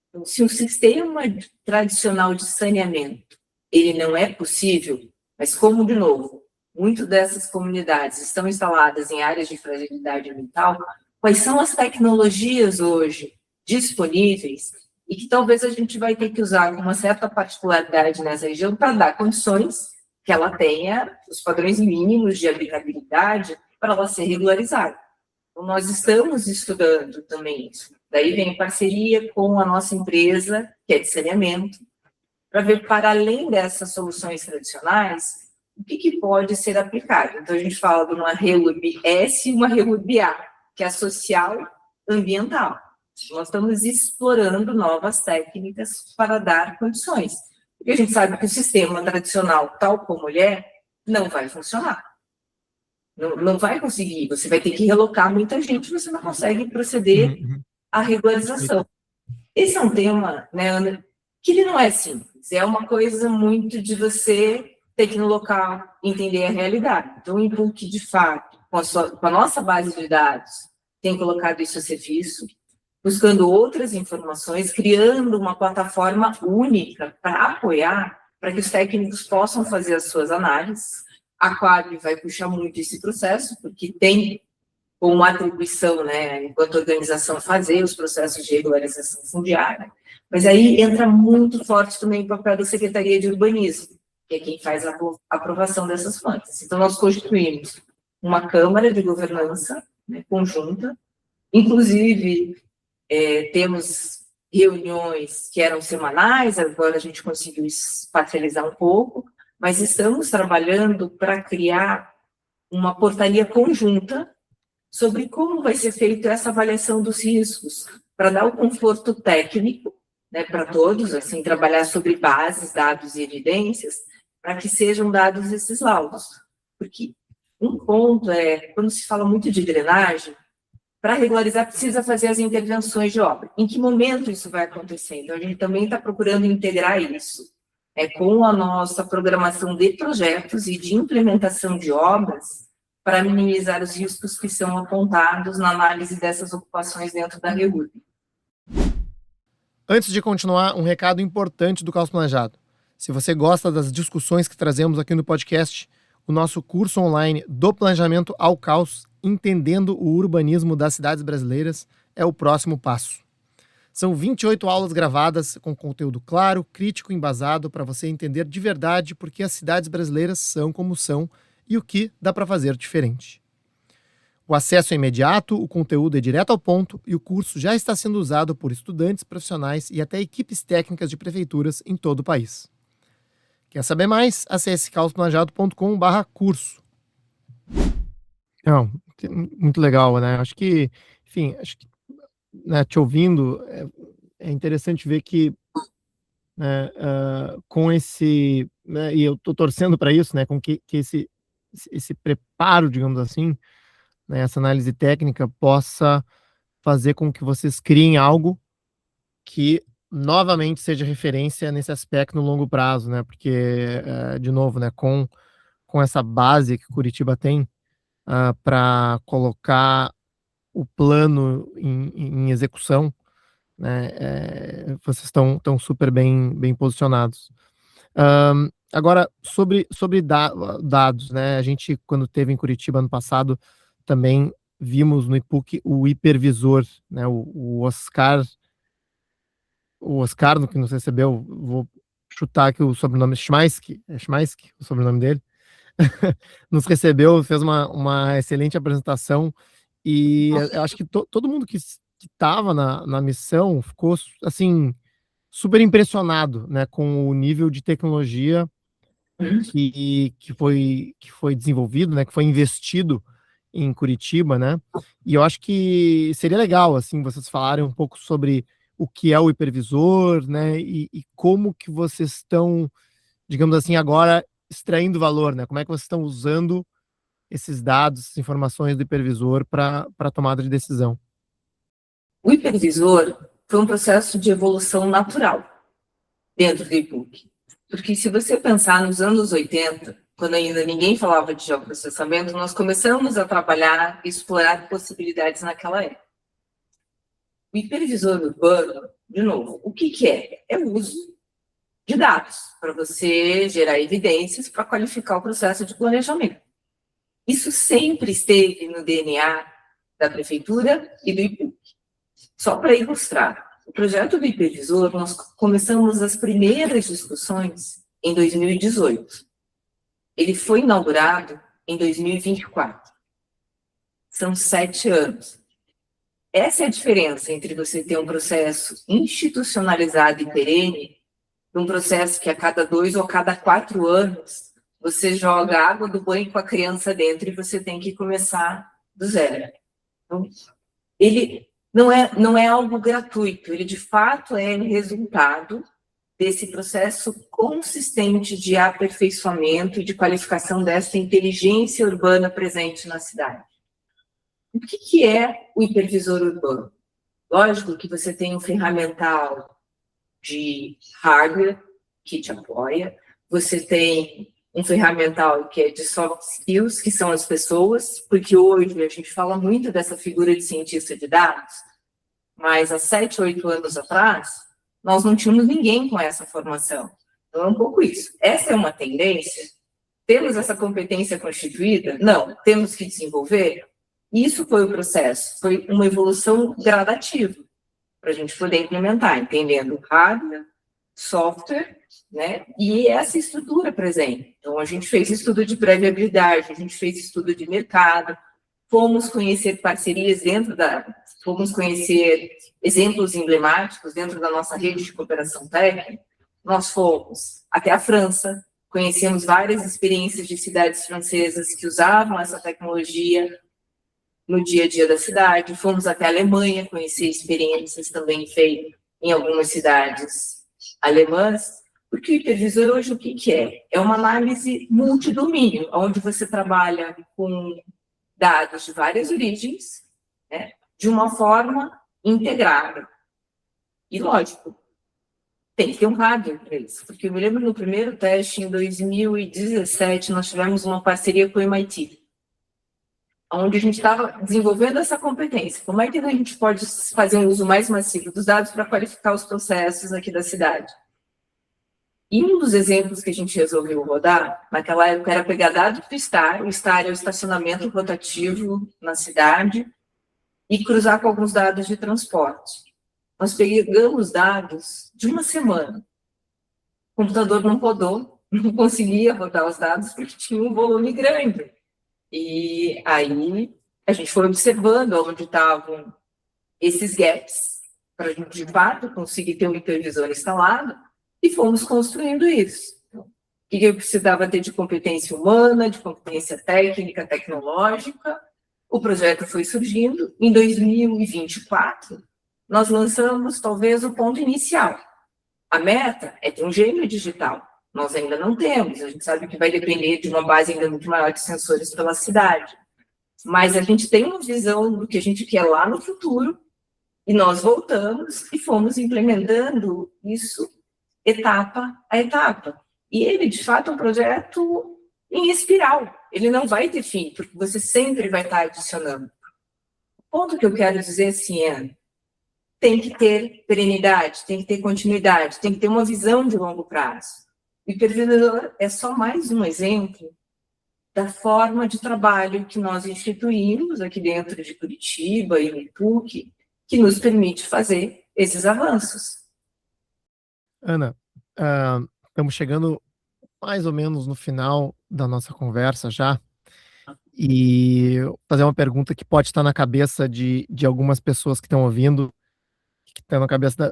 Então, se um sistema tradicional de saneamento ele não é possível, mas como, de novo, muitas dessas comunidades estão instaladas em áreas de fragilidade ambiental, quais são as tecnologias hoje disponíveis e que talvez a gente vai ter que usar com uma certa particularidade nessa região para dar condições que ela tenha os padrões mínimos de habitabilidade para ela ser regularizada. Então, nós estamos estudando também isso. Daí vem parceria com a nossa empresa, que é de saneamento, para ver, para além dessas soluções tradicionais, o que pode ser aplicado. Então, a gente fala de uma REURB-S e uma REURB-A, que é a social ambiental. Nós estamos explorando novas técnicas para dar condições. Porque a gente sabe que o sistema tradicional, tal como ele é, não vai funcionar. Não vai conseguir. Você vai ter que relocar muita gente, você não consegue proceder à regularização. Esse é um tema, né, Ana, que ele não é simples. É uma coisa muito de você ter que ir no local, entender a realidade. Então, o IPUC, de fato, com a nossa base de dados, tem colocado isso a serviço, buscando outras informações, criando uma plataforma única para apoiar, para que os técnicos possam fazer as suas análises. A Quadri vai puxar muito esse processo, porque tem como atribuição, né, enquanto organização, fazer os processos de regularização fundiária. Mas aí entra muito forte também o papel da Secretaria de Urbanismo, que é quem faz a aprovação dessas plantas. Então, nós constituímos uma Câmara de Governança, né, conjunta, inclusive temos reuniões que eram semanais, agora a gente conseguiu espacializar um pouco, mas estamos trabalhando para criar uma portaria conjunta sobre como vai ser feita essa avaliação dos riscos, para dar o conforto técnico, né, para todos, assim, trabalhar sobre bases, dados e evidências, para que sejam dados esses laudos. Porque um ponto quando se fala muito de drenagem, para regularizar precisa fazer as intervenções de obra. Em que momento isso vai acontecer? Então, a gente também está procurando integrar isso com a nossa programação de projetos e de implementação de obras, para minimizar os riscos que são apontados na análise dessas ocupações dentro da REURB. Antes de continuar, um recado importante do Caos Planejado. Se você gosta das discussões que trazemos aqui no podcast, o nosso curso online do Planejamento ao Caos, Entendendo o Urbanismo das Cidades Brasileiras, é o próximo passo. São 28 aulas gravadas com conteúdo claro, crítico e embasado para você entender de verdade por que as cidades brasileiras são como são e o que dá para fazer diferente. O acesso é imediato, o conteúdo é direto ao ponto e o curso já está sendo usado por estudantes, profissionais e até equipes técnicas de prefeituras em todo o país. Quer saber mais? Acesse caosplanejado.com/curso. Não, muito legal, né? Acho que, enfim, né, te ouvindo, é interessante ver que com esse, né, e eu estou torcendo para isso, né, com que esse preparo, digamos assim, né, essa análise técnica possa fazer com que vocês criem algo que novamente seja referência nesse aspecto no longo prazo, né, porque, de novo, né, com essa base que Curitiba tem para colocar o plano em execução, né, vocês estão super bem posicionados. Agora, sobre dados, né? A gente, quando teve em Curitiba ano passado, também vimos no IPUC o hipervisor, né? O Oscar, no que nos recebeu, vou chutar aqui o sobrenome, Schmaisky, é Schmaisky o sobrenome dele, nos recebeu, fez uma excelente apresentação e eu acho que todo mundo que estava na missão ficou, assim, super impressionado, né, com o nível de tecnologia que foi desenvolvido, né, que foi investido em Curitiba, né, e eu acho que seria legal, assim, vocês falarem um pouco sobre o que é o hipervisor, né, e como que vocês estão, digamos assim, agora extraindo valor, né, como é que vocês estão usando esses dados, essas informações do hipervisor para tomada de decisão. O hipervisor foi um processo de evolução natural dentro do IPUC. Porque se você pensar nos anos 80, quando ainda ninguém falava de geoprocessamento, nós começamos a trabalhar e explorar possibilidades naquela época. O hipervisor urbano, de novo, o que é? É o uso de dados para você gerar evidências para qualificar o processo de planejamento. Isso sempre esteve no DNA da prefeitura e do IPUC. Só para ilustrar, o projeto do hipervisor, nós começamos as primeiras discussões em 2018. Ele foi inaugurado em 2024. São 7 anos. Essa é a diferença entre você ter um processo institucionalizado e perene, um processo que a cada 2 ou cada 4 anos você joga a água do banho com a criança dentro e você tem que começar do zero. Então, ele não é algo gratuito, ele de fato é resultado desse processo consistente de aperfeiçoamento e de qualificação dessa inteligência urbana presente na cidade. O que é o hipervisor urbano? Lógico que você tem um ferramental de hardware que te apoia, você tem um ferramental que é de soft skills, que são as pessoas, porque hoje a gente fala muito dessa figura de cientista de dados, mas há 7, 8 anos atrás, nós não tínhamos ninguém com essa formação. Então, é um pouco isso. Essa é uma tendência? Temos essa competência constituída? Não. Temos que desenvolver? Isso foi o processo, foi uma evolução gradativa, para a gente poder implementar, entendendo hardware, software, né, e essa estrutura presente. Então, a gente fez estudo de pré-viabilidade, a gente fez estudo de mercado, fomos conhecer parcerias fomos conhecer exemplos emblemáticos dentro da nossa rede de cooperação técnica. Nós fomos até a França, conhecemos várias experiências de cidades francesas que usavam essa tecnologia no dia a dia da cidade, fomos até a Alemanha conhecer experiências também feitas em algumas cidades alemãs, porque o hipervisor hoje o que é? É uma análise multidomínio, onde você trabalha com dados de várias origens, né, de uma forma integrada. E, lógico, tem que ter um hardware para isso, porque eu me lembro no primeiro teste, em 2017, nós tivemos uma parceria com o MIT, onde a gente estava desenvolvendo essa competência. Como é que a gente pode fazer um uso mais massivo dos dados para qualificar os processos aqui da cidade? E um dos exemplos que a gente resolveu rodar, naquela época, era pegar dados do STAR, o STAR é o estacionamento rotativo na cidade, e cruzar com alguns dados de transporte. Nós pegamos dados de uma semana. O computador não rodou, não conseguia rodar os dados porque tinha um volume grande. E aí a gente foi observando onde estavam esses gaps, para a gente, de fato, conseguir ter um hipervisor instalado, e fomos construindo isso. O que eu precisava ter de competência humana, de competência técnica, tecnológica. O projeto foi surgindo. Em 2024, nós lançamos, talvez, o ponto inicial. A meta é ter um gêmeo digital. Nós ainda não temos. A gente sabe que vai depender de uma base ainda muito maior de sensores pela cidade. Mas a gente tem uma visão do que a gente quer lá no futuro, e nós voltamos e fomos implementando isso etapa a etapa. E ele, de fato, é um projeto em espiral. Ele não vai ter fim, porque você sempre vai estar adicionando. O ponto que eu quero dizer assim é: tem que ter perenidade, tem que ter continuidade, tem que ter uma visão de longo prazo. O hipervisor é só mais um exemplo da forma de trabalho que nós instituímos aqui dentro de Curitiba e no PUC, que nos permite fazer esses avanços. Ana, estamos chegando mais ou menos no final da nossa conversa já, e vou fazer uma pergunta que pode estar na cabeça de algumas pessoas que estão ouvindo, que está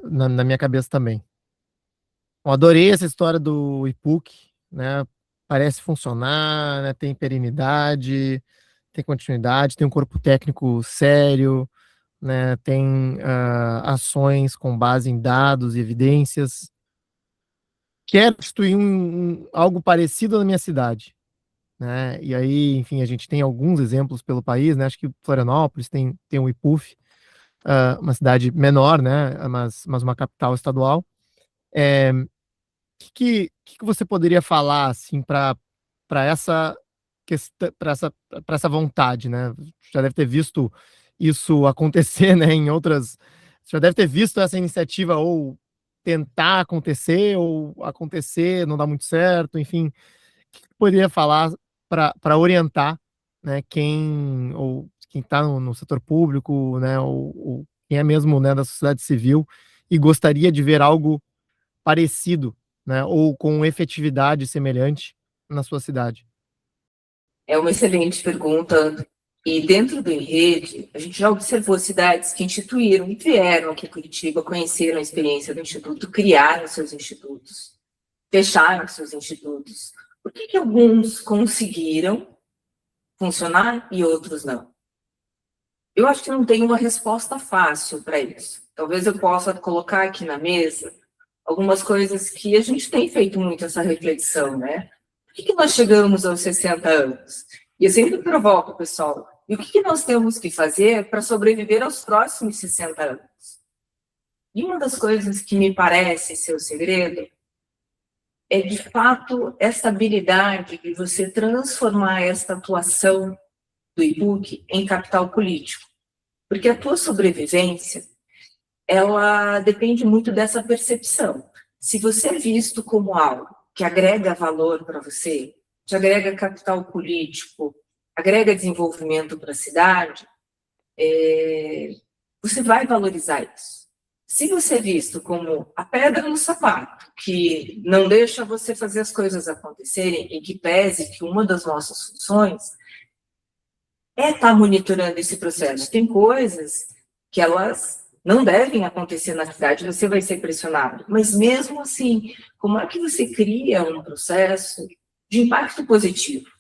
na minha cabeça também. Eu adorei essa história do IPUC, né? Parece funcionar, né? Tem perenidade, tem continuidade, tem um corpo técnico sério, né? Tem ações com base em dados e evidências. Quero instituir algo parecido na minha cidade, né? E aí, enfim, a gente tem alguns exemplos pelo país, né? Acho que Florianópolis tem o IPUF, uma cidade menor, né? Mas uma capital estadual. Que você poderia falar assim para essa questão, para essa vontade, né? Já deve ter visto isso acontecer, né? Em outras, já deve ter visto essa iniciativa ou tentar acontecer ou acontecer, não dá muito certo, enfim. O que poderia falar para orientar, né? Quem está no setor público, né? Ou quem é mesmo, né? Da sociedade civil e gostaria de ver algo parecido, né, ou com efetividade semelhante na sua cidade? É uma excelente pergunta. E dentro do Enrede, a gente já observou cidades que instituíram, vieram aqui em Curitiba, conheceram a experiência do Instituto, criaram seus institutos, fecharam seus institutos. Por que alguns conseguiram funcionar e outros não? Eu acho que não tem uma resposta fácil para isso. Talvez eu possa colocar aqui na mesa algumas coisas que a gente tem feito muito essa reflexão, né? Por que nós chegamos aos 60 anos? E eu sempre provoco o pessoal, e o que nós temos que fazer para sobreviver aos próximos 60 anos? E uma das coisas que me parece ser o segredo é, de fato, essa habilidade de você transformar essa atuação do e-book em capital político. Porque a tua sobrevivência, ela depende muito dessa percepção. Se você é visto como algo que agrega valor para você, te agrega capital político, agrega desenvolvimento para a cidade, você vai valorizar isso. Se você é visto como a pedra no sapato, que não deixa você fazer as coisas acontecerem, e que pese que uma das nossas funções é estar monitorando esse processo. Tem coisas que elas não devem acontecer na cidade, você vai ser pressionado. Mas mesmo assim, como é que você cria um processo de impacto positivo?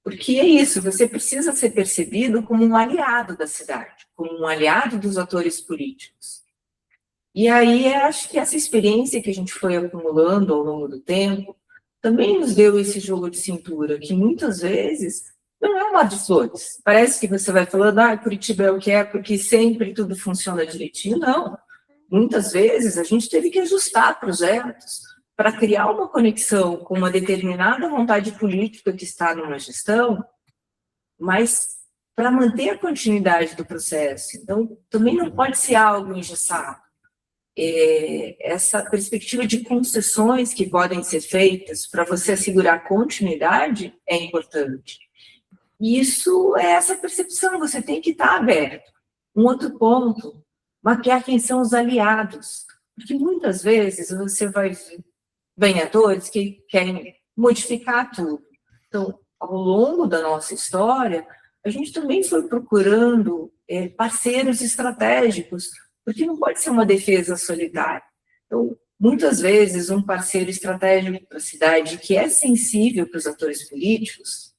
Porque é isso, você precisa ser percebido como um aliado da cidade, como um aliado dos atores políticos. E aí, acho que essa experiência que a gente foi acumulando ao longo do tempo também nos deu esse jogo de cintura, que muitas vezes não é um mar de flores. Parece que você vai falando, Curitiba é o que é, porque sempre tudo funciona direitinho. Não. Muitas vezes a gente teve que ajustar projetos para criar uma conexão com uma determinada vontade política que está numa gestão, mas para manter a continuidade do processo. Então, também não pode ser algo engessado. Essa perspectiva de concessões que podem ser feitas para você assegurar a continuidade é importante. E isso é essa percepção, você tem que estar aberto. Um outro ponto, mapear quem são os aliados, porque muitas vezes você vai ver ganhadores que querem modificar tudo. Então, ao longo da nossa história, a gente também foi procurando parceiros estratégicos, porque não pode ser uma defesa solitária. Então, muitas vezes, um parceiro estratégico para a cidade que é sensível para os atores políticos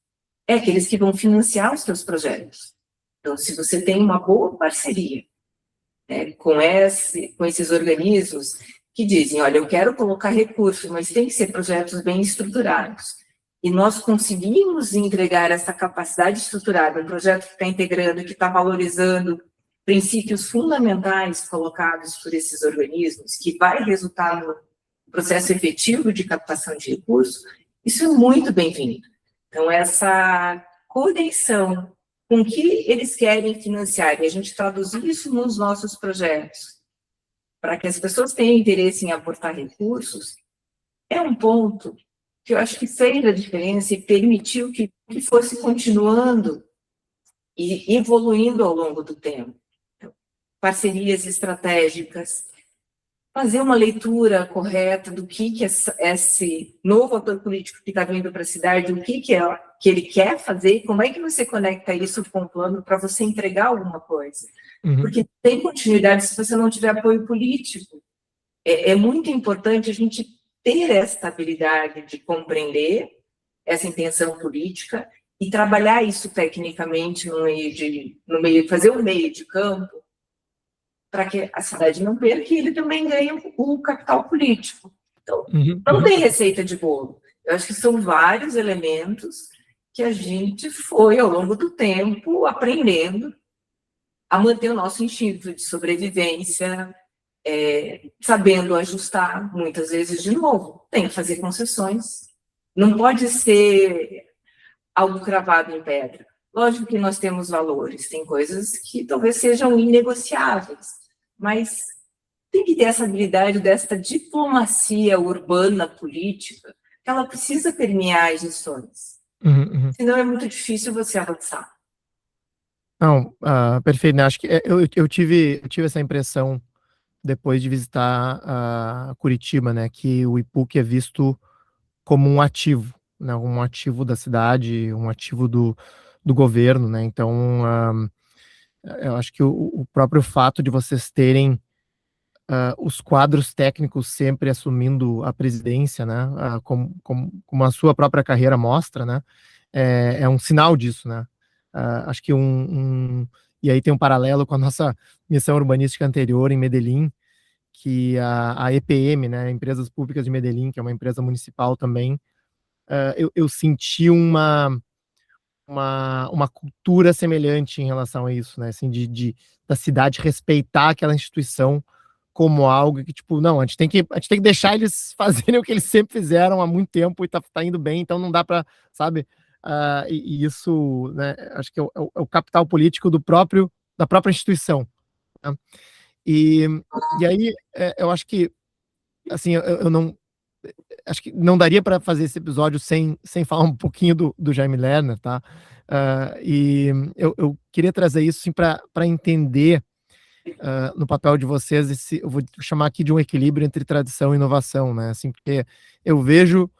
é aqueles que vão financiar os seus projetos. Então, se você tem uma boa parceria com esses organismos que dizem, olha, eu quero colocar recursos, mas tem que ser projetos bem estruturados, e nós conseguimos entregar essa capacidade estruturada, um projeto que está integrando, que está valorizando princípios fundamentais colocados por esses organismos, que vai resultar no processo efetivo de captação de recursos, isso é muito bem-vindo. Então, essa conexão com o que eles querem financiar, e a gente traduzir isso nos nossos projetos, para que as pessoas tenham interesse em aportar recursos, é um ponto que eu acho que fez a diferença e permitiu que fosse continuando e evoluindo ao longo do tempo. Parcerias estratégicas, fazer uma leitura correta do que esse novo ator político que está vindo para a cidade, o que ele quer fazer, como é que você conecta isso com o plano para você entregar alguma coisa. Uhum. Porque tem continuidade se você não tiver apoio político. É muito importante a gente ter essa habilidade de compreender essa intenção política e trabalhar isso tecnicamente fazer um meio de campo, para que a cidade não perca e ele também ganhe o capital político. Então, não tem receita de bolo. Eu acho que são vários elementos que a gente foi, ao longo do tempo, aprendendo a manter o nosso instinto de sobrevivência, sabendo ajustar, muitas vezes, de novo, tem que fazer concessões. Não pode ser algo cravado em pedra. Lógico que nós temos valores, tem coisas que talvez sejam inegociáveis, mas tem que ter essa habilidade dessa diplomacia urbana, política, que ela precisa permear as gestões. Senão é muito difícil você avançar. Não, perfeito, né? Acho que eu tive essa impressão depois de visitar Curitiba, né? Que o IPUC é visto como um ativo, né? Um ativo da cidade, um ativo do governo, né? Então, eu acho que o próprio fato de vocês terem os quadros técnicos sempre assumindo a presidência, né? Como a sua própria carreira mostra, né? É um sinal disso, né? Acho que e aí tem um paralelo com a nossa missão urbanística anterior em Medellín, que a EPM, né, Empresas Públicas de Medellín, que é uma empresa municipal também, eu senti uma cultura semelhante em relação a isso, né, assim, da cidade respeitar aquela instituição como algo que, tipo, não, a gente tem que deixar eles fazerem o que eles sempre fizeram há muito tempo e tá indo bem, então não dá para, sabe, e isso, né, acho que é o capital político da própria instituição, né? E, e aí, eu acho que, assim, eu não, acho que não daria para fazer esse episódio sem falar um pouquinho do Jaime Lerner, tá? E eu queria trazer isso, assim, para entender, no papel de vocês, eu vou chamar aqui de um equilíbrio entre tradição e inovação, né? Assim, porque eu vejo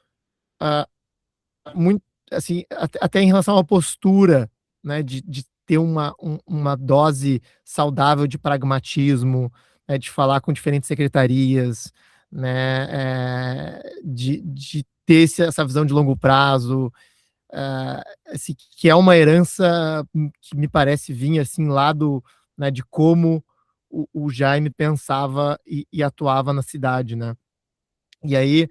muito, assim, até em relação à postura, né, de ter uma dose saudável de pragmatismo, né, de falar com diferentes secretarias, né, de ter essa visão de longo prazo, assim, que é uma herança que me parece vir, assim, lá né, de como o Jaime pensava e atuava na cidade, né. E aí,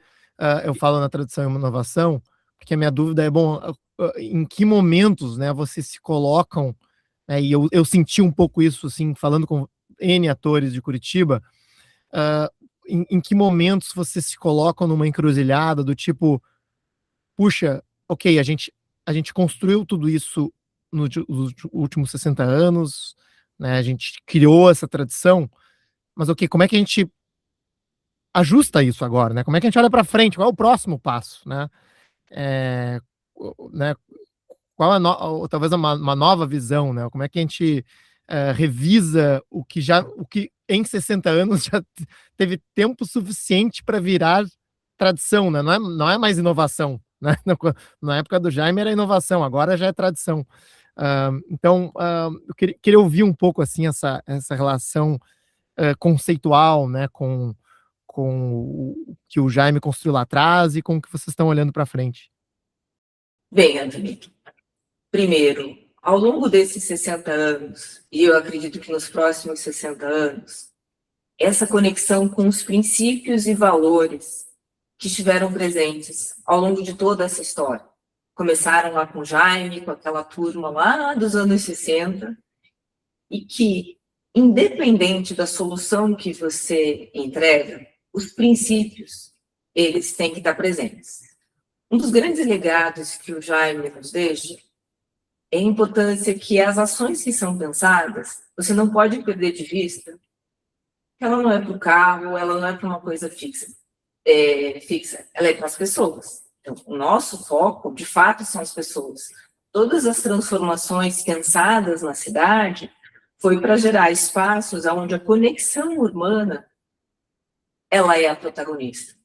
eu falo na tradição e inovação, porque a minha dúvida é, bom, em que momentos, né, vocês se colocam, né, e eu senti um pouco isso, assim, falando com N atores de Curitiba, hã, em que momentos vocês se colocam numa encruzilhada do tipo: "Puxa, ok, a gente construiu tudo isso nos últimos 60 anos, né, a gente criou essa tradição, mas ok, como é que a gente ajusta isso agora, né? Como é que a gente olha para frente? Qual é o próximo passo, né? É, né, qual é ou talvez uma nova visão, né? Como é que a gente revisa o que em 60 anos já teve tempo suficiente para virar tradição, né? Não é mais inovação, né? Na época do Jaime era inovação, agora já é tradição. Então, eu queria ouvir um pouco assim essa relação conceitual, né, com o que o Jaime construiu lá atrás e com o que vocês estão olhando para frente. Bem, André, primeiro, ao longo desses 60 anos, e eu acredito que nos próximos 60 anos, essa conexão com os princípios e valores que estiveram presentes ao longo de toda essa história. Começaram lá com Jaime, com aquela turma lá dos anos 60, e que, independente da solução que você entrega, os princípios, eles têm que estar presentes. Um dos grandes legados que o Jaime nos deixa é a importância que as ações que são pensadas, você não pode perder de vista que ela não é para o carro, ela não é para uma coisa fixa, ela é para as pessoas. Então, o nosso foco, de fato, são as pessoas. Todas as transformações pensadas na cidade foi para gerar espaços onde a conexão urbana ela é a protagonista,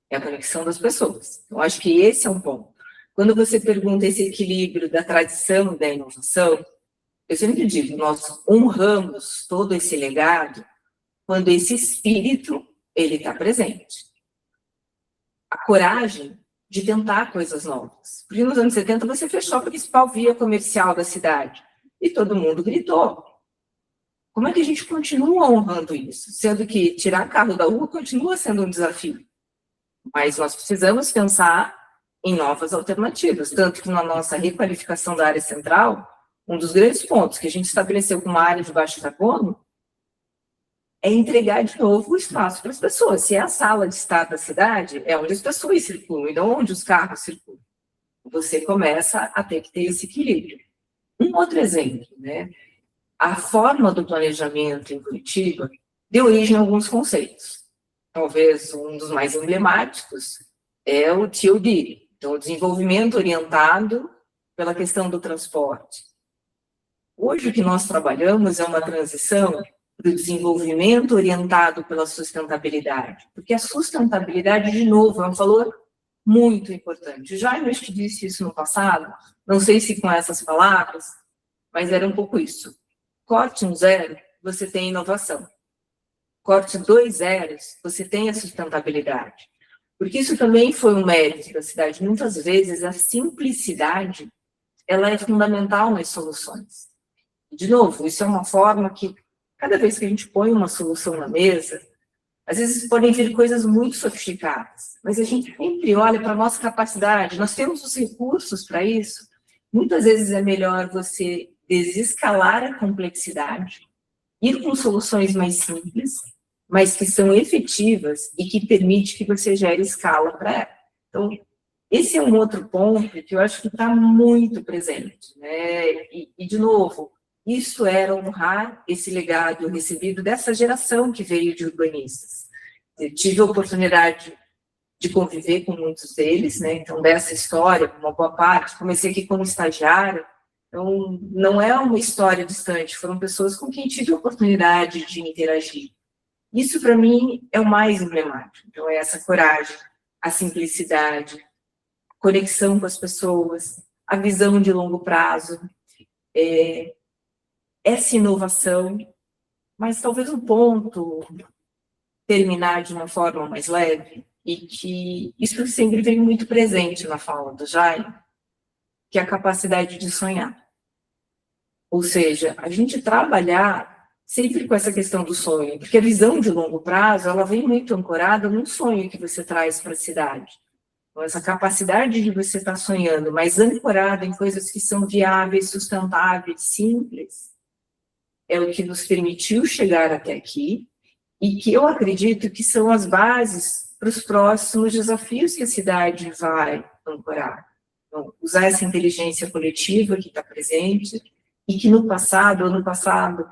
é a conexão das pessoas. Eu acho que esse é um ponto. Quando você pergunta esse equilíbrio da tradição e da inovação, eu sempre digo, nós honramos todo esse legado quando esse espírito ele está presente. A coragem de tentar coisas novas. Porque nos anos 70 você fechou a principal via comercial da cidade e todo mundo gritou. Como é que a gente continua honrando isso? Sendo que tirar carro da rua continua sendo um desafio. Mas nós precisamos pensar em novas alternativas. Tanto que na nossa requalificação da área central, um dos grandes pontos que a gente estabeleceu como uma área de baixo carbono é entregar de novo o espaço para as pessoas. Se é a sala de estar da cidade, é onde as pessoas circulam e não onde os carros circulam. Você começa a ter que ter esse equilíbrio. Um outro exemplo, né? A forma do planejamento em Curitiba deu origem a alguns conceitos. Talvez um dos mais emblemáticos é o TOD, então o desenvolvimento orientado pela questão do transporte. Hoje o que nós trabalhamos é uma transição do desenvolvimento orientado pela sustentabilidade, porque a sustentabilidade, de novo, é um valor muito importante. Já eu acho que disse isso no passado, não sei se com essas palavras, mas era um pouco isso. Corte 1.0, você tem inovação. Corte 2.0, você tem a sustentabilidade. Porque isso também foi um mérito da cidade. Muitas vezes a simplicidade ela é fundamental nas soluções. De novo, isso é uma forma que, cada vez que a gente põe uma solução na mesa, às vezes podem vir coisas muito sofisticadas, mas a gente sempre olha para a nossa capacidade, nós temos os recursos para isso. Muitas vezes é melhor você desescalar a complexidade, ir com soluções mais simples, mas que são efetivas e que permite que você gere escala para ela. Então, esse é um outro ponto que eu acho que está muito presente, né? E, de novo, isso era honrar esse legado recebido dessa geração que veio de urbanistas. Eu tive a oportunidade de conviver com muitos deles, né? Então, dessa história, uma boa parte, comecei aqui como estagiário, então não é uma história distante, foram pessoas com quem tive a oportunidade de interagir. Isso, para mim, é o mais emblemático. Então, é essa coragem, a simplicidade, conexão com as pessoas, a visão de longo prazo, essa inovação, mas talvez um ponto terminar de uma forma mais leve, e que isso sempre vem muito presente na fala do Jaime, que é a capacidade de sonhar. Ou seja, a gente trabalhar sempre com essa questão do sonho, porque a visão de longo prazo, ela vem muito ancorada num sonho que você traz para a cidade. Então, essa capacidade de você estar sonhando, mas ancorada em coisas que são viáveis, sustentáveis, simples, é o que nos permitiu chegar até aqui, e que eu acredito que são as bases para os próximos desafios que a cidade vai ancorar. Então, usar essa inteligência coletiva que está presente, e que no passado, ano passado,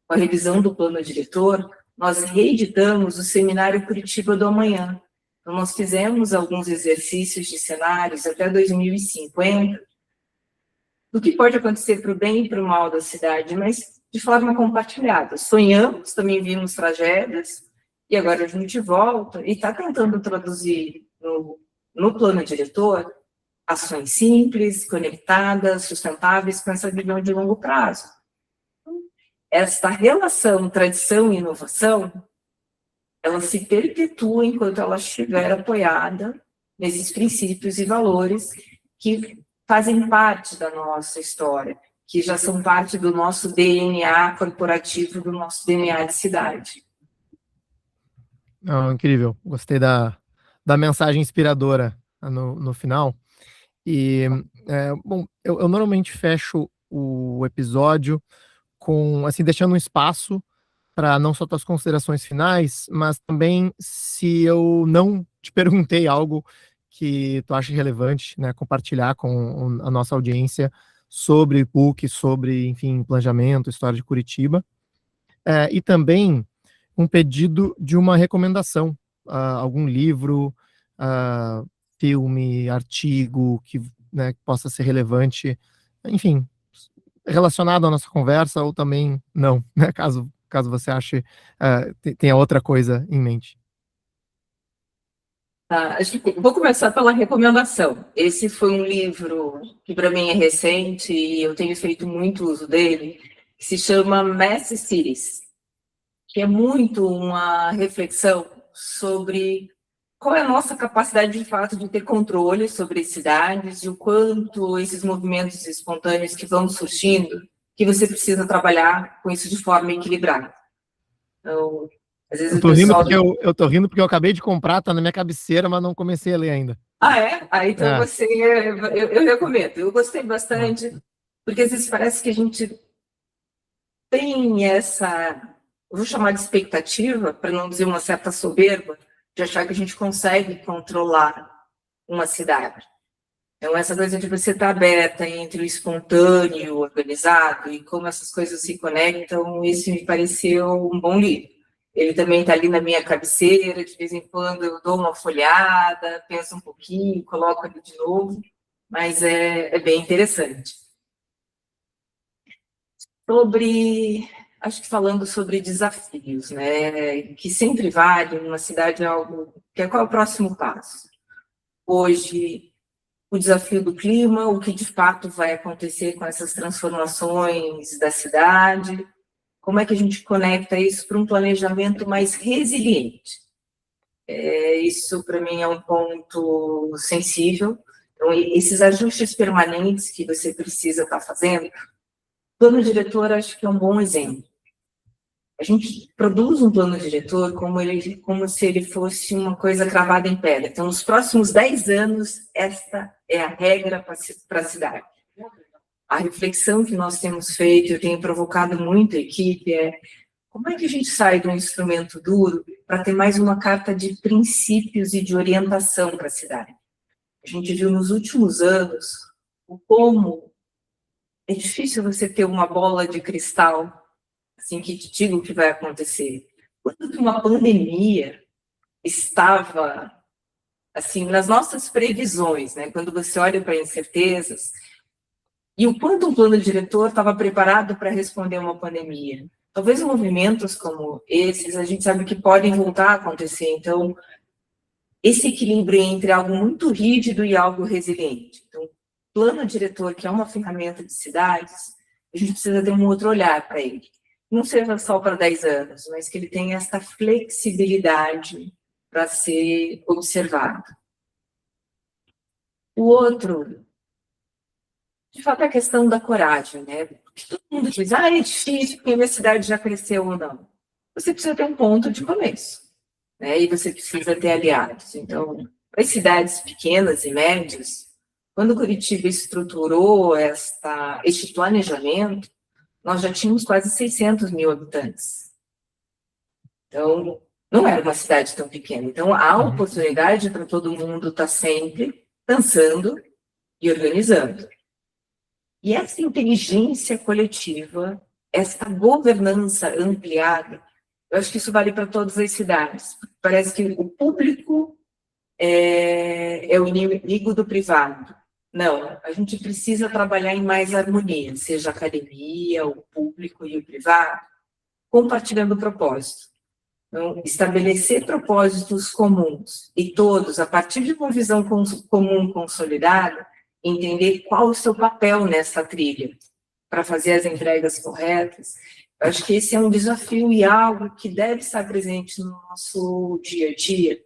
com a revisão do plano diretor, nós reeditamos o seminário Curitiba do Amanhã. Então, nós fizemos alguns exercícios de cenários até 2050, do que pode acontecer para o bem e para o mal da cidade, mas de forma compartilhada. Sonhamos, também vimos tragédias, e agora a gente volta e está tentando traduzir no plano diretor ações simples, conectadas, sustentáveis, com essa visão de longo prazo. Esta relação tradição e inovação, ela se perpetua enquanto ela estiver apoiada nesses princípios e valores que fazem parte da nossa história, que já são parte do nosso DNA corporativo, do nosso DNA de cidade. Não, incrível, gostei da mensagem inspiradora no final. E, bom, eu normalmente fecho o episódio com, assim, deixando um espaço para não só tuas considerações finais, mas também se eu não te perguntei algo que tu acha relevante, né, compartilhar com a nossa audiência sobre PUC, sobre, enfim, planejamento, história de Curitiba, e também um pedido de uma recomendação, algum livro, filme, artigo que, né, que possa ser relevante, enfim, relacionado à nossa conversa ou também não, né, caso você ache, tenha outra coisa em mente. Acho que vou começar pela recomendação. Esse foi um livro que para mim é recente e eu tenho feito muito uso dele, que se chama Mass Cities, que é muito uma reflexão sobre qual é a nossa capacidade de fato de ter controle sobre as cidades e o quanto esses movimentos espontâneos que vão surgindo, que você precisa trabalhar com isso de forma equilibrada. Então, às vezes eu tô rindo porque eu tô rindo porque eu acabei de comprar, tá na minha cabeceira, mas não comecei a ler ainda. Ah, é? Então você, eu recomendo. Eu gostei bastante, porque às vezes parece que a gente tem essa, eu vou chamar de expectativa, para não dizer uma certa soberba, de achar que a gente consegue controlar uma cidade. Então, essa coisa de você estar aberta entre o espontâneo e o organizado, e como essas coisas se conectam, isso me pareceu um bom livro. Ele também está ali na minha cabeceira, de vez em quando eu dou uma folhada, penso um pouquinho, coloco ali de novo, mas é bem interessante. Acho que falando sobre desafios, né, que sempre vale numa cidade algo, que é qual é o próximo passo? Hoje, o desafio do clima, o que de fato vai acontecer com essas transformações da cidade, como é que a gente conecta isso para um planejamento mais resiliente? Isso, para mim, é um ponto sensível. Então, esses ajustes permanentes que você precisa estar fazendo, o plano diretor acho que é um bom exemplo. A gente produz um plano diretor como se ele fosse uma coisa cravada em pedra. Então, nos próximos 10 anos, esta é a regra para a cidade. A reflexão que nós temos feito, eu tenho provocado muito a equipe, é como é que a gente sai de um instrumento duro para ter mais uma carta de princípios e de orientação para a cidade. A gente viu nos últimos anos o como é difícil você ter uma bola de cristal assim, que te diga o que vai acontecer. Quando uma pandemia estava, assim, nas nossas previsões, né? Quando você olha para incertezas, e o quanto um plano diretor estava preparado para responder a uma pandemia. Talvez movimentos como esses, a gente sabe que podem voltar a acontecer. Então, esse equilíbrio entre algo muito rígido e algo resiliente. Então, plano diretor, que é uma ferramenta de cidades, a gente precisa ter um outro olhar para ele. Não seja só para 10 anos, mas que ele tenha esta flexibilidade para ser observado. O outro, de fato, é a questão da coragem, né? Porque todo mundo diz, é difícil, porque a minha cidade já cresceu ou não. Você precisa ter um ponto de começo, né? E você precisa ter aliados. Então, para as cidades pequenas e médias, quando Curitiba estruturou este planejamento, nós já tínhamos quase 600 mil habitantes. Então, não era uma cidade tão pequena. Então, há oportunidade para todo mundo estar sempre pensando e organizando. E essa inteligência coletiva, essa governança ampliada, eu acho que isso vale para todas as cidades. Parece que o público é o inimigo do privado. Não, a gente precisa trabalhar em mais harmonia, seja a academia, o público e o privado, compartilhando o propósito. Então, estabelecer propósitos comuns e todos, a partir de uma visão comum consolidada, entender qual o seu papel nessa trilha, para fazer as entregas corretas. Eu acho que esse é um desafio e algo que deve estar presente no nosso dia a dia,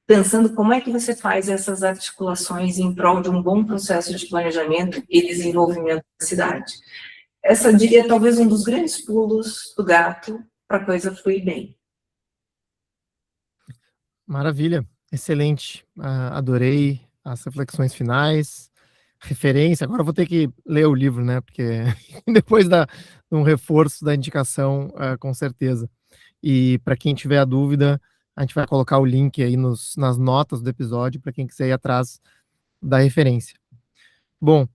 pensando como é que você faz essas articulações em prol de um bom processo de planejamento e desenvolvimento da cidade. Essa, eu diria, talvez um dos grandes pulos do gato para a coisa fluir bem. Maravilha, excelente. Adorei as reflexões finais, referência. Agora eu vou ter que ler o livro, né? Porque depois de um reforço da indicação, com certeza. E para quem tiver a dúvida, a gente vai colocar o link aí nas notas do episódio para quem quiser ir atrás da referência. Bom,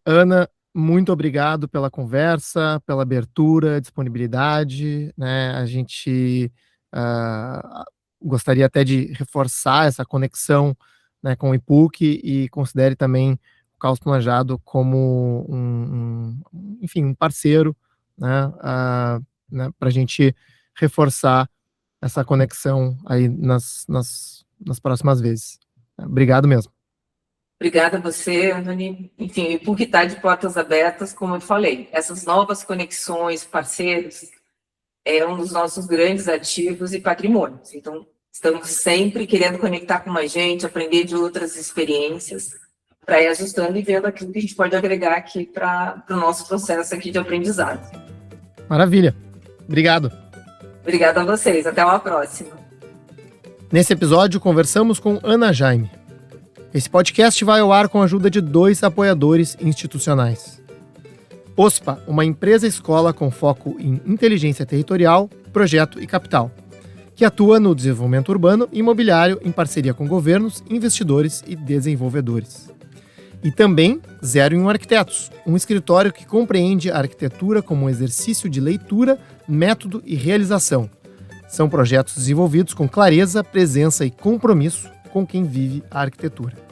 Ana, muito obrigado pela conversa, pela abertura, disponibilidade, né? A gente gostaria até de reforçar essa conexão, né, com o IPUC e considere também o Caos Planejado como enfim, um parceiro, né, para a gente reforçar essa conexão aí nas próximas vezes. Obrigado mesmo. Obrigada a você, Antônio. Enfim, o IPUC está de portas abertas, como eu falei. Essas novas conexões, parceiros, é um dos nossos grandes ativos e patrimônios. Então, estamos sempre querendo conectar com mais gente, aprender de outras experiências, para ir ajustando e vendo aquilo que a gente pode agregar aqui para o nosso processo aqui de aprendizado. Maravilha. Obrigado. Obrigada a vocês. Até uma próxima. Nesse episódio, conversamos com Ana Jaime. Esse podcast vai ao ar com a ajuda de 2 apoiadores institucionais. OSPA, uma empresa-escola com foco em inteligência territorial, projeto e capital, que atua no desenvolvimento urbano e imobiliário em parceria com governos, investidores e desenvolvedores. E também 01 Arquitetos, um escritório que compreende a arquitetura como um exercício de leitura, método e realização. São projetos desenvolvidos com clareza, presença e compromisso com quem vive a arquitetura.